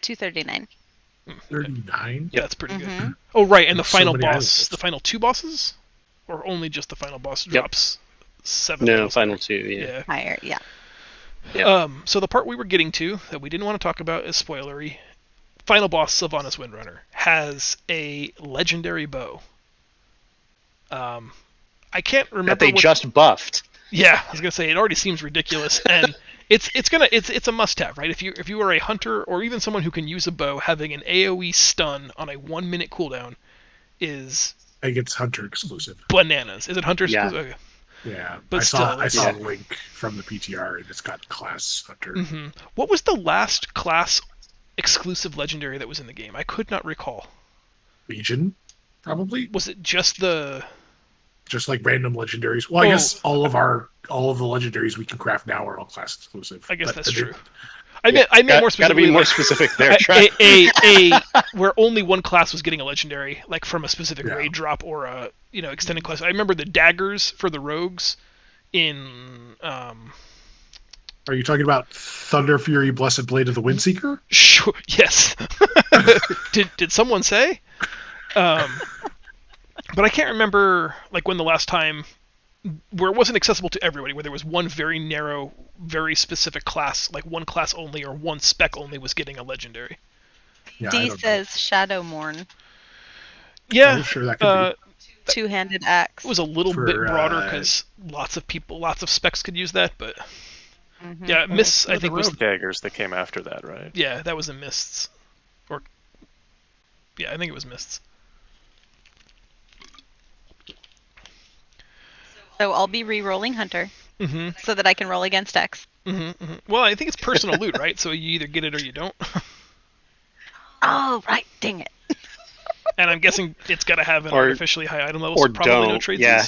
239. 39? Yeah, that's pretty good. Oh, right, and the That's so final many boss, items. the final 2 bosses? Or only just the final boss drops 7? No, levels? final 2, yeah. Higher, yeah. Yeah. So the part we were getting to that we didn't want to talk about is spoilery. Final boss, Sylvanas Windrunner, has a legendary bow. I can't remember That they just buffed. Yeah, I was gonna say it already seems ridiculous, and it's a must-have, right? If you are a hunter or even someone who can use a bow, having an AOE stun on a 1-minute cooldown is I think it's Hunter exclusive. bananas. Is it hunter Yeah. exclusive? Okay. Yeah, But I saw a still, link from the PTR, and it's got class Hunter. Mm-hmm. What was the last class exclusive legendary that was in the game? I could not recall. Legion, probably. Was it just the? Just like random legendaries. Well, I guess all of the legendaries we can craft now are all class exclusive. I guess but that's they- true. I meant more Got to specifically. be more like, specific there, Trent. where only one class was getting a legendary, like from a specific Yeah. raid drop or a extended class. I remember the daggers for the rogues in. Are you talking about Thunder Fury, Blessed Blade of the Windseeker? Sure. Yes. Did someone say? But I can't remember like when the last time where it wasn't accessible to everybody, where there was one very narrow, very specific class, like one class only or one spec only was getting a legendary. Yeah, I D don't know. says Shadowmourn, Yeah. Oh, sure, that could be. two-handed axe. It was a little For, bit broader because lots of specs could use that, but Mhm. yeah, Mists I The think was rogue daggers that came after that, right? yeah, that was in Mists, or yeah, I think it was Mists. So I'll be re-rolling Hunter Mm-hmm. so that I can roll against X. Mm-hmm. Well, I think it's personal loot, right? So you either get it or you don't. Oh, right. Dang it. And I'm guessing it's got to have an Or- artificially high item level, or so probably no don't, trades. yeah.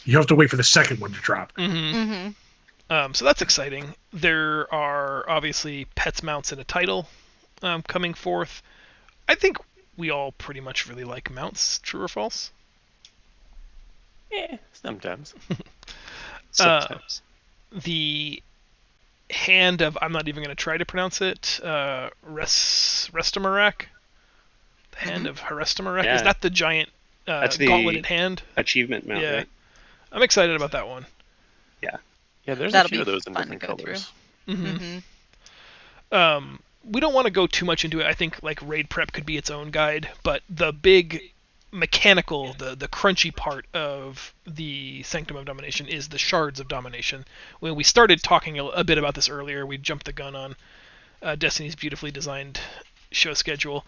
You have to wait for the second one to drop. So that's exciting. There are obviously pets, mounts, and a title coming forth. I think we all pretty much really like mounts. True or false? Yeah, sometimes. Sometimes. The hand of, I'm not even going to try to pronounce it, Restamarak? The hand of Harestamarak? Yeah. Is that the giant That's the gauntleted hand? achievement mount, Yeah. right? I'm excited about that one. Yeah, there's That'll a few be of those in fun to different go colors. We don't want to go too much into it. I think like raid prep could be its own guide, but the big mechanical, the crunchy part of the Sanctum of Domination is the Shards of Domination. When we started talking a bit about this earlier, we jumped the gun on Destiny's beautifully designed show schedule.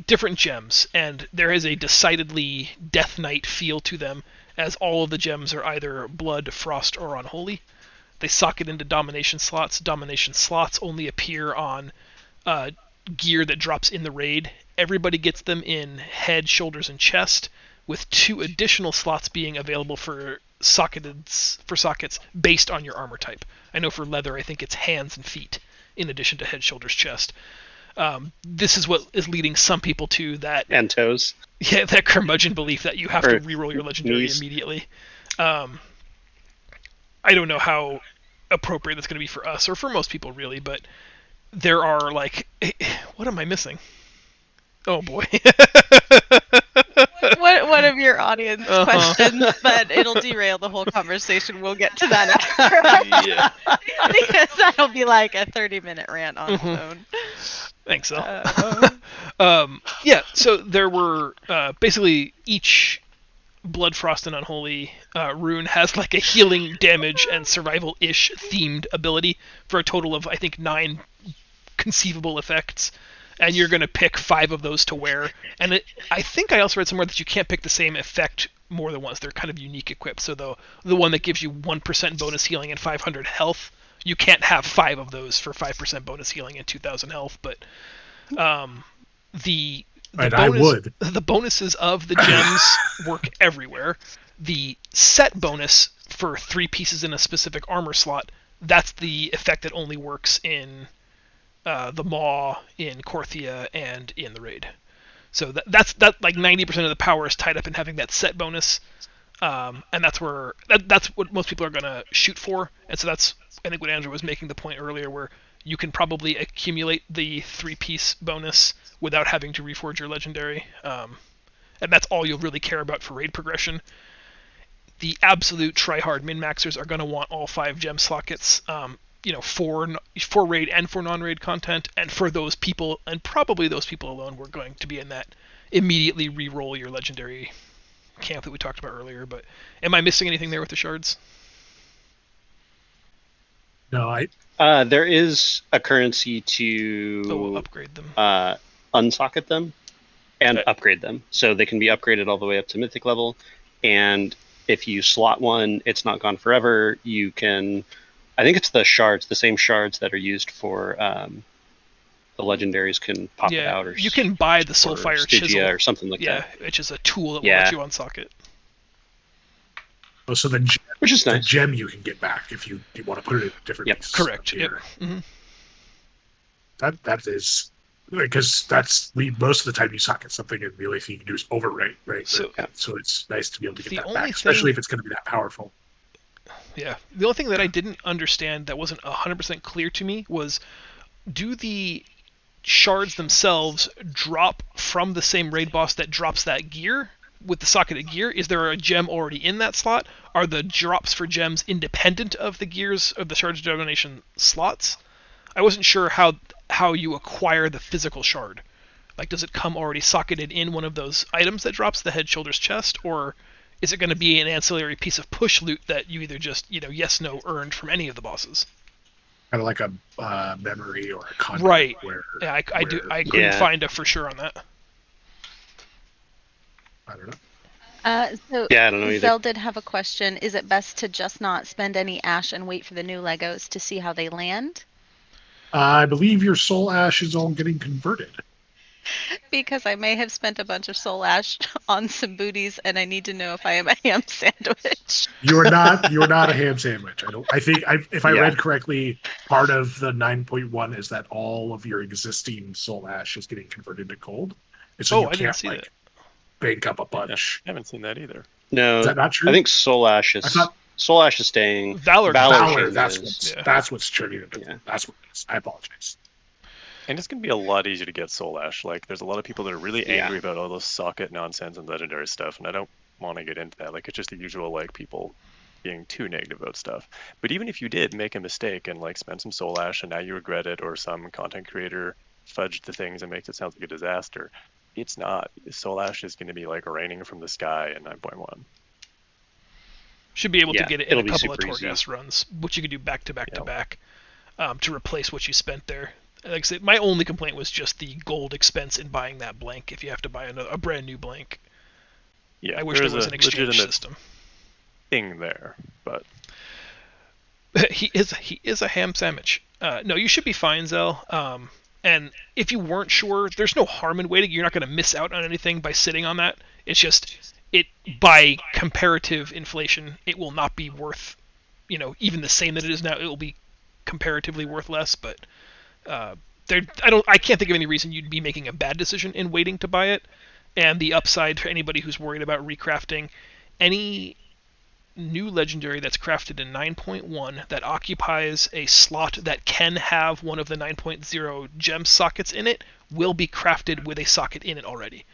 Different gems, and there is a decidedly Death Knight feel to them, as all of the gems are either Blood, Frost, or Unholy. They socket into Domination slots. Domination slots only appear on gear that drops in the raid. Everybody gets them in head, shoulders, and chest, with 2 additional slots being available for sockets based on your armor type. I know for leather, I think it's hands and feet, in addition to head, shoulders, chest. This is what is leading some people to that. And toes. Yeah, that curmudgeon belief that you have to Or reroll your legendary knees. immediately. I don't know how appropriate that's going to be for us or for most people really, but there are like, what am I missing? Oh boy. One of your audience questions, but it'll derail the whole conversation. We'll get to that Yeah. because that'll be like a 30-minute rant on its own. Thanks, Al. Yeah, so there were basically each Blood, Frost, and Unholy rune has like a healing, damage, and survival-ish themed ability for a total of, I think, 9 conceivable effects. And you're going to pick 5 of those to wear. And I think I also read somewhere that you can't pick the same effect more than once. They're kind of unique equipped. So the one that gives you 1% bonus healing and 500 health, you can't have 5 of those for 5% bonus healing and 2,000 health. But the bonuses of the gems work everywhere. The set bonus for 3 pieces in a specific armor slot, that's the effect that only works in the Maw, in Korthia, and in the raid. So that's like 90% of the power is tied up in having that set bonus, and that's what most people are going to shoot for. And so that's, I think, what Andrew was making the point earlier, where you can probably accumulate the 3-piece bonus without having to reforge your legendary, and that's all you'll really care about for raid progression. The absolute try-hard min-maxers are going to want all 5 gem sockets, for raid and for non-raid content, and for those people, and probably those people alone, we're going to be in that immediately re-roll your legendary camp that we talked about earlier. But am I missing anything there with the shards? No, there is a currency to upgrade them, unsocket them, and upgrade them, so they can be upgraded all the way up to mythic level. And if you slot one, it's not gone forever. You can, I think it's the shards, the same shards that are used for the legendaries can pop it out. Or you can buy the Soulfire Chisel or something like that. Yeah, which is a tool that will let you unsocket. Oh, so which is nice. The gem you can get back if you want to put it in different pieces. Correct. Yep. Mm-hmm. That is, because most of the time you socket something and the only thing you can do is overwrite, right? So it's nice to be able to get that back, especially if it's going to be that powerful. Yeah. The only thing that I didn't understand that wasn't 100% clear to me was, do the shards themselves drop from the same raid boss that drops that gear with the socketed gear? Is there a gem already in that slot? Are the drops for gems independent of the gears of the Shards of Domination slots? I wasn't sure how you acquire the physical shard. Like, does it come already socketed in one of those items that drops, the head, shoulders, chest, or is it going to be an ancillary piece of push loot that you either just, yes, no, earned from any of the bosses? Kind of like a memory or a conduit. Right. I couldn't find a for sure on that. I don't know. I don't know either. Zell did have a question. Is it best to just not spend any ash and wait for the new Legos to see how they land? I believe your soul ash is all getting converted. Because I may have spent a bunch of soul ash on some booties, and I need to know if I am a ham sandwich. You're not a ham sandwich. If I Yeah. read correctly, part of the 9.1 is that all of your existing soul ash is getting converted to gold. And so you I didn't can't see that. bank up a bunch. I haven't seen that either. No, Is that not true? I think Soul Ash is staying. Valor changes. That's what's turning it. Yeah. That's what it is. I apologize. And it's going to be a lot easier to get Soul Ash. Like, there's a lot of people that are really angry about all this socket nonsense and legendary stuff, and I don't want to get into that. Like, it's just the usual, like, people being too negative about stuff. But even if you did make a mistake and, like, spend some Soul Ash and now you regret it, or some content creator fudged the things and makes it sound like a disaster, it's not. Soul Ash is going to be, like, raining from the sky in 9.1. Should be able to get it in a couple of super Torghast runs, which you could do back to back to back, to replace what you spent there. Like I said, my only complaint was just the gold expense in buying that blank. If you have to buy a brand new blank, I wish there was an exchange system. Thing there, but he is a ham sandwich. No, you should be fine, Zell. And if you weren't sure, there's no harm in waiting. You're not going to miss out on anything by sitting on that. It's just by comparative inflation, it will not be worth, even the same that it is now. It will be comparatively worth less, but. I can't think of any reason you'd be making a bad decision in waiting to buy it. And the upside for anybody who's worried about recrafting, any new legendary that's crafted in 9.1 that occupies a slot that can have one of the 9.0 gem sockets in it will be crafted with a socket in it already.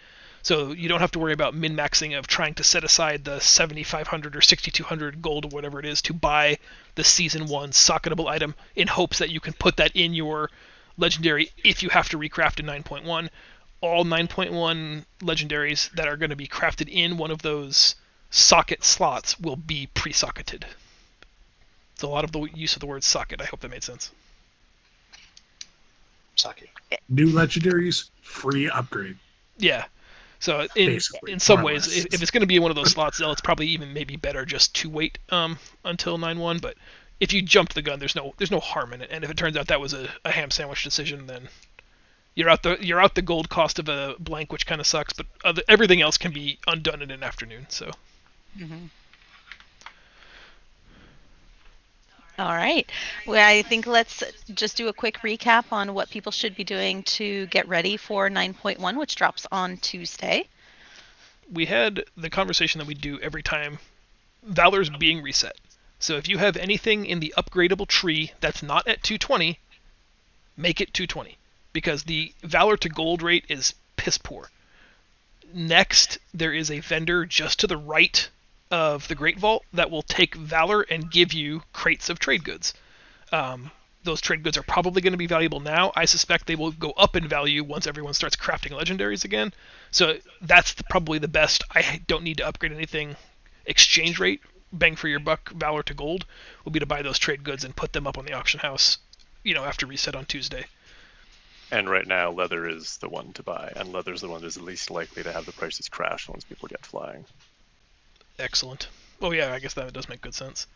So you don't have to worry about min-maxing of trying to set aside the 7,500 or 6,200 gold or whatever it is to buy the Season 1 socketable item in hopes that you can put that in your legendary if you have to recraft in 9.1. All 9.1 legendaries that are going to be crafted in one of those socket slots will be pre-socketed. It's a lot of the use of the word socket. I hope that made sense. Socket. New legendaries, free upgrade. Yeah. So in some ways, if it's going to be in one of those slots, it's probably even maybe better just to wait until 9.1. But if you jumped the gun, there's no harm in it. And if it turns out that was a ham sandwich decision, then you're out the gold cost of a blank, which kind of sucks. But everything else can be undone in an afternoon. So. Mm-hmm. All right. Well, I think let's just do a quick recap on what people should be doing to get ready for 9.1, which drops on Tuesday. We had the conversation that we do every time Valor's being reset. So if you have anything in the upgradable tree that's not at 220, make it 220. Because the Valor to gold rate is piss poor. Next, there is a vendor just to the right of the Great Vault that will take Valor and give you crates of trade goods. Those trade goods are probably going to be valuable now. I suspect they will go up in value once everyone starts crafting legendaries again. So that's probably the best. I don't need to upgrade anything. Exchange rate, bang for your buck, Valor to gold, will be to buy those trade goods and put them up on the auction house, after reset on Tuesday. And right now, leather is the one to buy, and leather's the one that's least likely to have the prices crash once people get flying. Excellent. Oh yeah, I guess that does make good sense.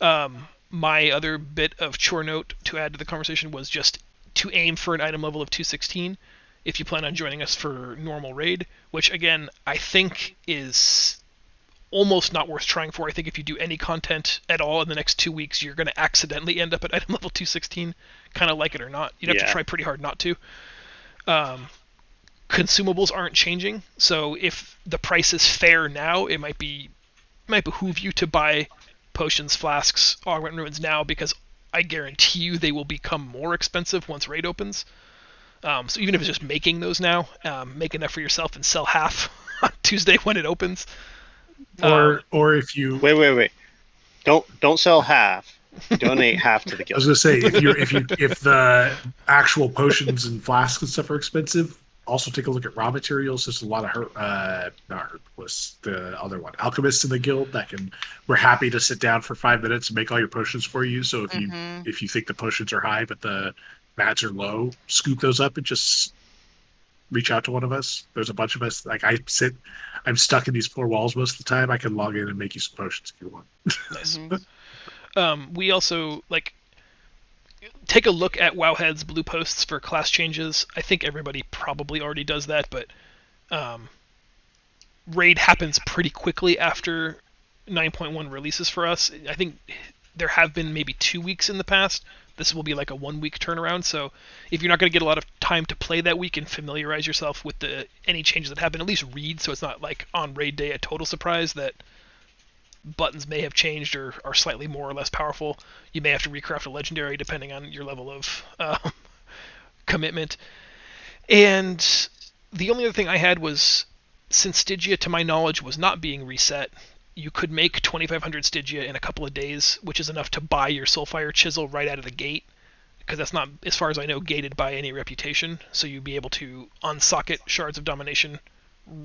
My other bit of chore note to add to the conversation was just to aim for an item level of 216 if you plan on joining us for normal raid, which again, I think is almost not worth trying for. I think if you do any content at all in the next 2 weeks, you're going to accidentally end up at item level 216, kind of like it or not. You'd have to try pretty hard not to. Consumables aren't changing, so if the price is fair now, it might behoove you to buy potions, flasks, augment ruins now, because I guarantee you they will become more expensive once raid opens. So even if it's just making those now, make enough for yourself and sell half on Tuesday when it opens. Or if you wait, don't sell half. Donate half to the guild. I was gonna say if the actual potions and flasks and stuff are expensive, also take a look at raw materials. There's a lot of not herbalists, the other one, alchemists in the guild we're happy to sit down for 5 minutes and make all your potions for you. So if you think the potions are high but the mats are low, scoop those up and just reach out to one of us. There's a bunch of us. Like I'm stuck in these 4 walls most of the time. I can log in and make you some potions if you want. Nice. We also take a look at Wowhead's blue posts for class changes. I think everybody probably already does that, but raid happens pretty quickly after 9.1 releases for us. I think there have been maybe 2 weeks in the past. This will be like a 1 week turnaround. So if you're not going to get a lot of time to play that week and familiarize yourself with any changes that happen, at least read so it's not like on raid day a total surprise that buttons may have changed or are slightly more or less powerful. You may have to recraft a legendary depending on your level of commitment. And the only other thing I had was, since Stygia, to my knowledge, was not being reset, you could make 2,500 Stygia in a couple of days, which is enough to buy your Soulfire Chisel right out of the gate, because that's not, as far as I know, gated by any reputation, so you'd be able to unsocket Shards of Domination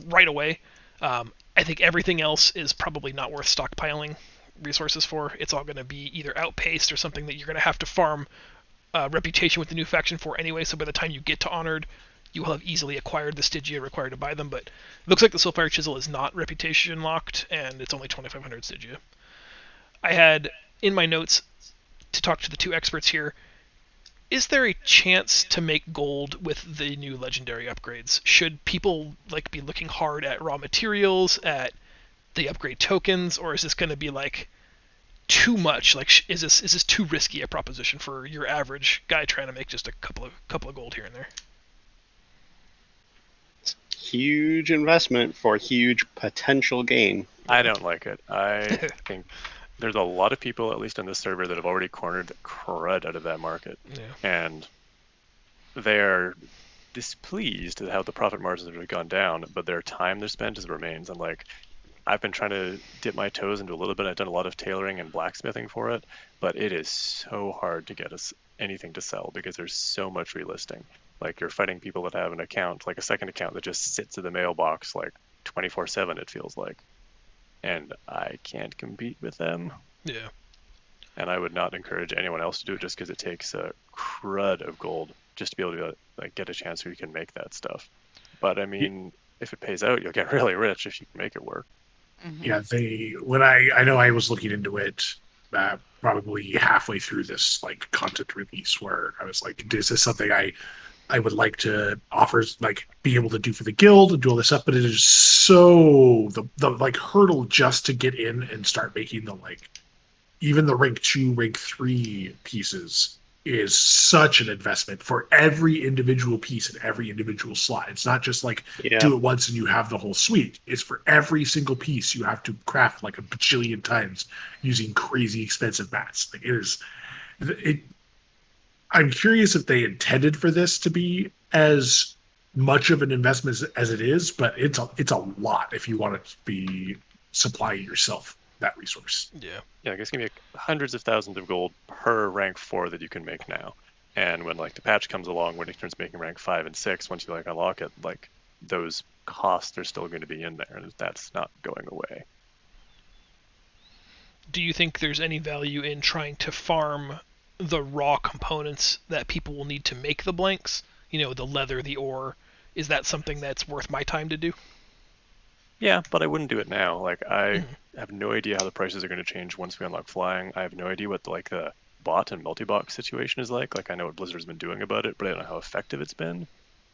right away. I think everything else is probably not worth stockpiling resources for. It's all going to be either outpaced or something that you're going to have to farm reputation with the new faction for anyway, so by the time you get to Honored, you will have easily acquired the Stygia required to buy them, but it looks like the Soulfire Chisel is not reputation locked, and it's only 2,500 Stygia. I had, in my notes, to talk to the two experts here, is there a chance to make gold with the new legendary upgrades? Should people be looking hard at raw materials, at the upgrade tokens, or is this going to be too much? Is this too risky a proposition for your average guy trying to make just a couple of gold here and there? Huge investment for huge potential gain. I don't like it. I think there's a lot of people, at least on this server, that have already cornered the crud out of that market. Yeah. And they're displeased at how the profit margins have gone down, but their time they're spent remains. And I've been trying to dip my toes into a little bit. I've done a lot of tailoring and blacksmithing for it, but it is so hard to get us anything to sell because there's so much relisting. You're fighting people that have an account, a second account that just sits in the mailbox 24/7, it feels like. And I can't compete with them. Yeah. And I would not encourage anyone else to do it just because it takes a crud of gold just to be able to get a chance where you can make that stuff. But I mean, if it pays out, you'll get really rich if you can make it work. Mm-hmm. Yeah, when I know I was looking into it probably halfway through this content release, where I was like, is this something I would like to offer, be able to do for the guild and do all this stuff, but it is so the hurdle just to get in and start making even the rank 2, rank 3 pieces is such an investment for every individual piece in every individual slot. It's not just do it once and you have the whole suite. It's for every single piece you have to craft a bajillion times using crazy expensive mats. I'm curious if they intended for this to be as much of an investment as it is, but it's a lot if you want to be supplying yourself that resource. Yeah. Yeah, I guess give me hundreds of thousands of gold per rank 4 that you can make now. And when the patch comes along, when it turns making rank 5 and 6, once you unlock it, those costs are still going to be in there, and that's not going away. Do you think there's any value in trying to farm the raw components that people will need to make the blanks? The leather, the ore. Is that something that's worth my time to do? Yeah, but I wouldn't do it now. I have no idea how the prices are going to change once we unlock flying. I have no idea what the bot and multi-box situation is like. I know what Blizzard's been doing about it, but I don't know how effective it's been.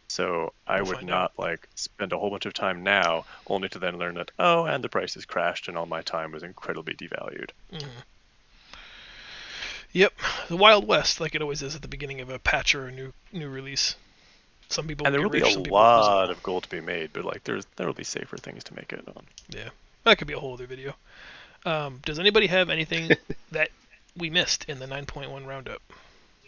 So I would not spend a whole bunch of time now only to then learn that, and the price has crashed and all my time was incredibly devalued. Mm-hmm. Yep, the Wild West, like it always is at the beginning of a patch or a new release. Some people and there will be a lot of gold to be made, but there will be safer things to make it on. Yeah, that could be a whole other video. Does anybody have anything that we missed in the 9.1 roundup?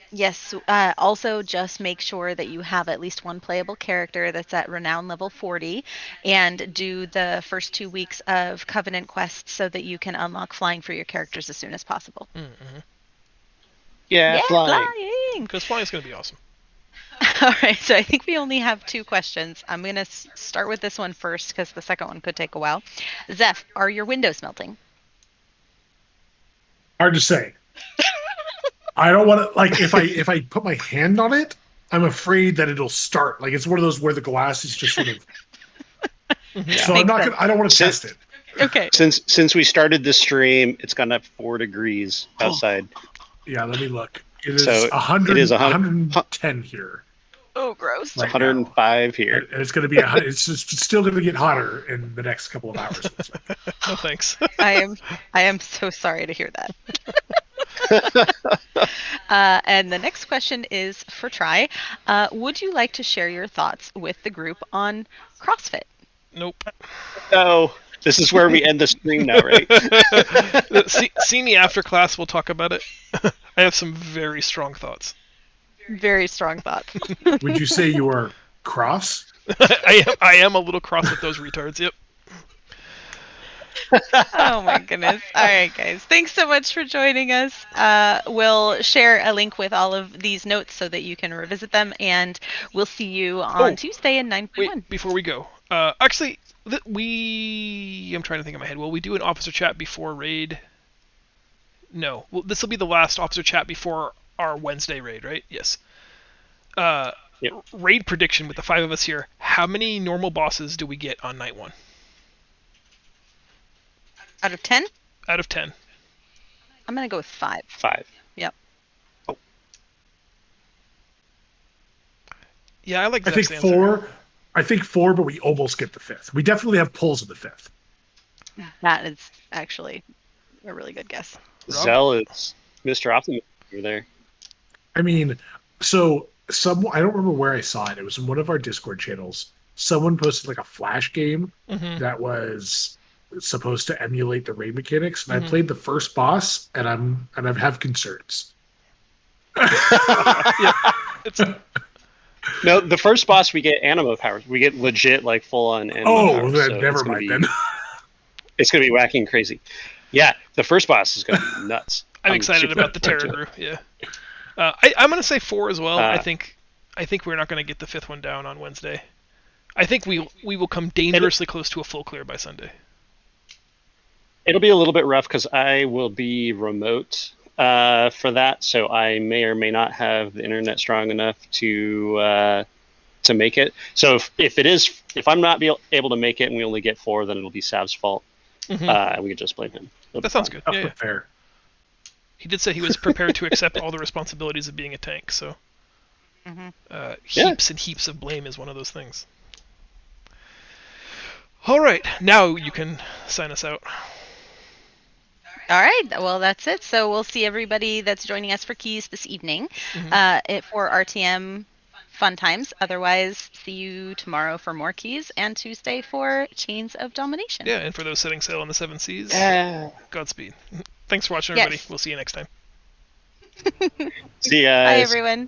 Yes. Also, just make sure that you have at least one playable character that's at renown level 40, and do the first 2 weeks of Covenant quests so that you can unlock flying for your characters as soon as possible. Mm-hmm. Yeah, flying. Because flying is going to be awesome. All right, so I think we only have 2 questions. I'm going to start with this one first because the second one could take a while. Zeph, are your windows melting? Hard to say. I don't want to, if I put my hand on it, I'm afraid that it'll start. It's one of those where the glass is just sort of... So I don't want to test it. Okay. Since we started this stream, it's gone up 4 degrees outside. Yeah, let me look. It is So 100, it is 110 here. Oh, gross. Right 105 here. And it's going to be it's just still going to get hotter in the next couple of hours. It looks like. No thanks. I am so sorry to hear that. And the next question is for Try. Would you like to share your thoughts with the group on CrossFit? Nope. No, this is where we end the stream now, right? See me after class. We'll talk about it. I have some very strong thoughts. Very strong thoughts. Would you say you are cross? I am a little cross with those retards. Yep. Oh my goodness. All right, guys. Thanks so much for joining us. We'll share a link with all of these notes so that you can revisit them, and we'll see you on Tuesday in 9.1. Wait, before we go. Actually, I'm trying to think in my head. Will we do an officer chat before raid? No. Well, this will be the last officer chat before our Wednesday raid, right? Yes. Yep. Raid prediction with the 5 of us here. How many normal bosses do we get on night 1? Out of 10? Out of 10. I'm going to go with 5. 5. Yep. Oh. Yeah, I like that. I think 4. I think 4, but we almost get the 5th. We definitely have pulls of the 5th. That is actually a really good guess. Zell is Mr. Optimist over there. I mean, so I don't remember where I saw it. It was in one of our Discord channels. Someone posted like a Flash game that was supposed to emulate the raid mechanics, and I played the first boss, and I have concerns. No, the first boss we get animo powers. We get legit like full on animo powers. Then so never mind then. It's gonna be wacky and crazy. Yeah, the first boss is gonna be nuts. I'm excited about the Terror Brew. Yeah. I'm gonna say 4 as well. I think we're not gonna get the 5th one down on Wednesday. I think we will come dangerously close to a full clear by Sunday. It'll be a little bit rough because I will be remote for that, so I may or may not have the internet strong enough to make it. So if I'm not able to make it and we only get 4, then it'll be Sav's fault. We can just blame him. That sounds good. That's Yeah. fair. He did say he was prepared to accept all the responsibilities of being a tank. So heaps and heaps of blame is one of those things. All right, now you can sign us out. All right. Well, that's it. So we'll see everybody that's joining us for keys this evening for RTM fun times. Otherwise, see you tomorrow for more keys and Tuesday for Chains of Domination. Yeah, and for those setting sail on the 7 seas, Godspeed. Thanks for watching, everybody. Yes. We'll see you next time. See ya. Bye, everyone.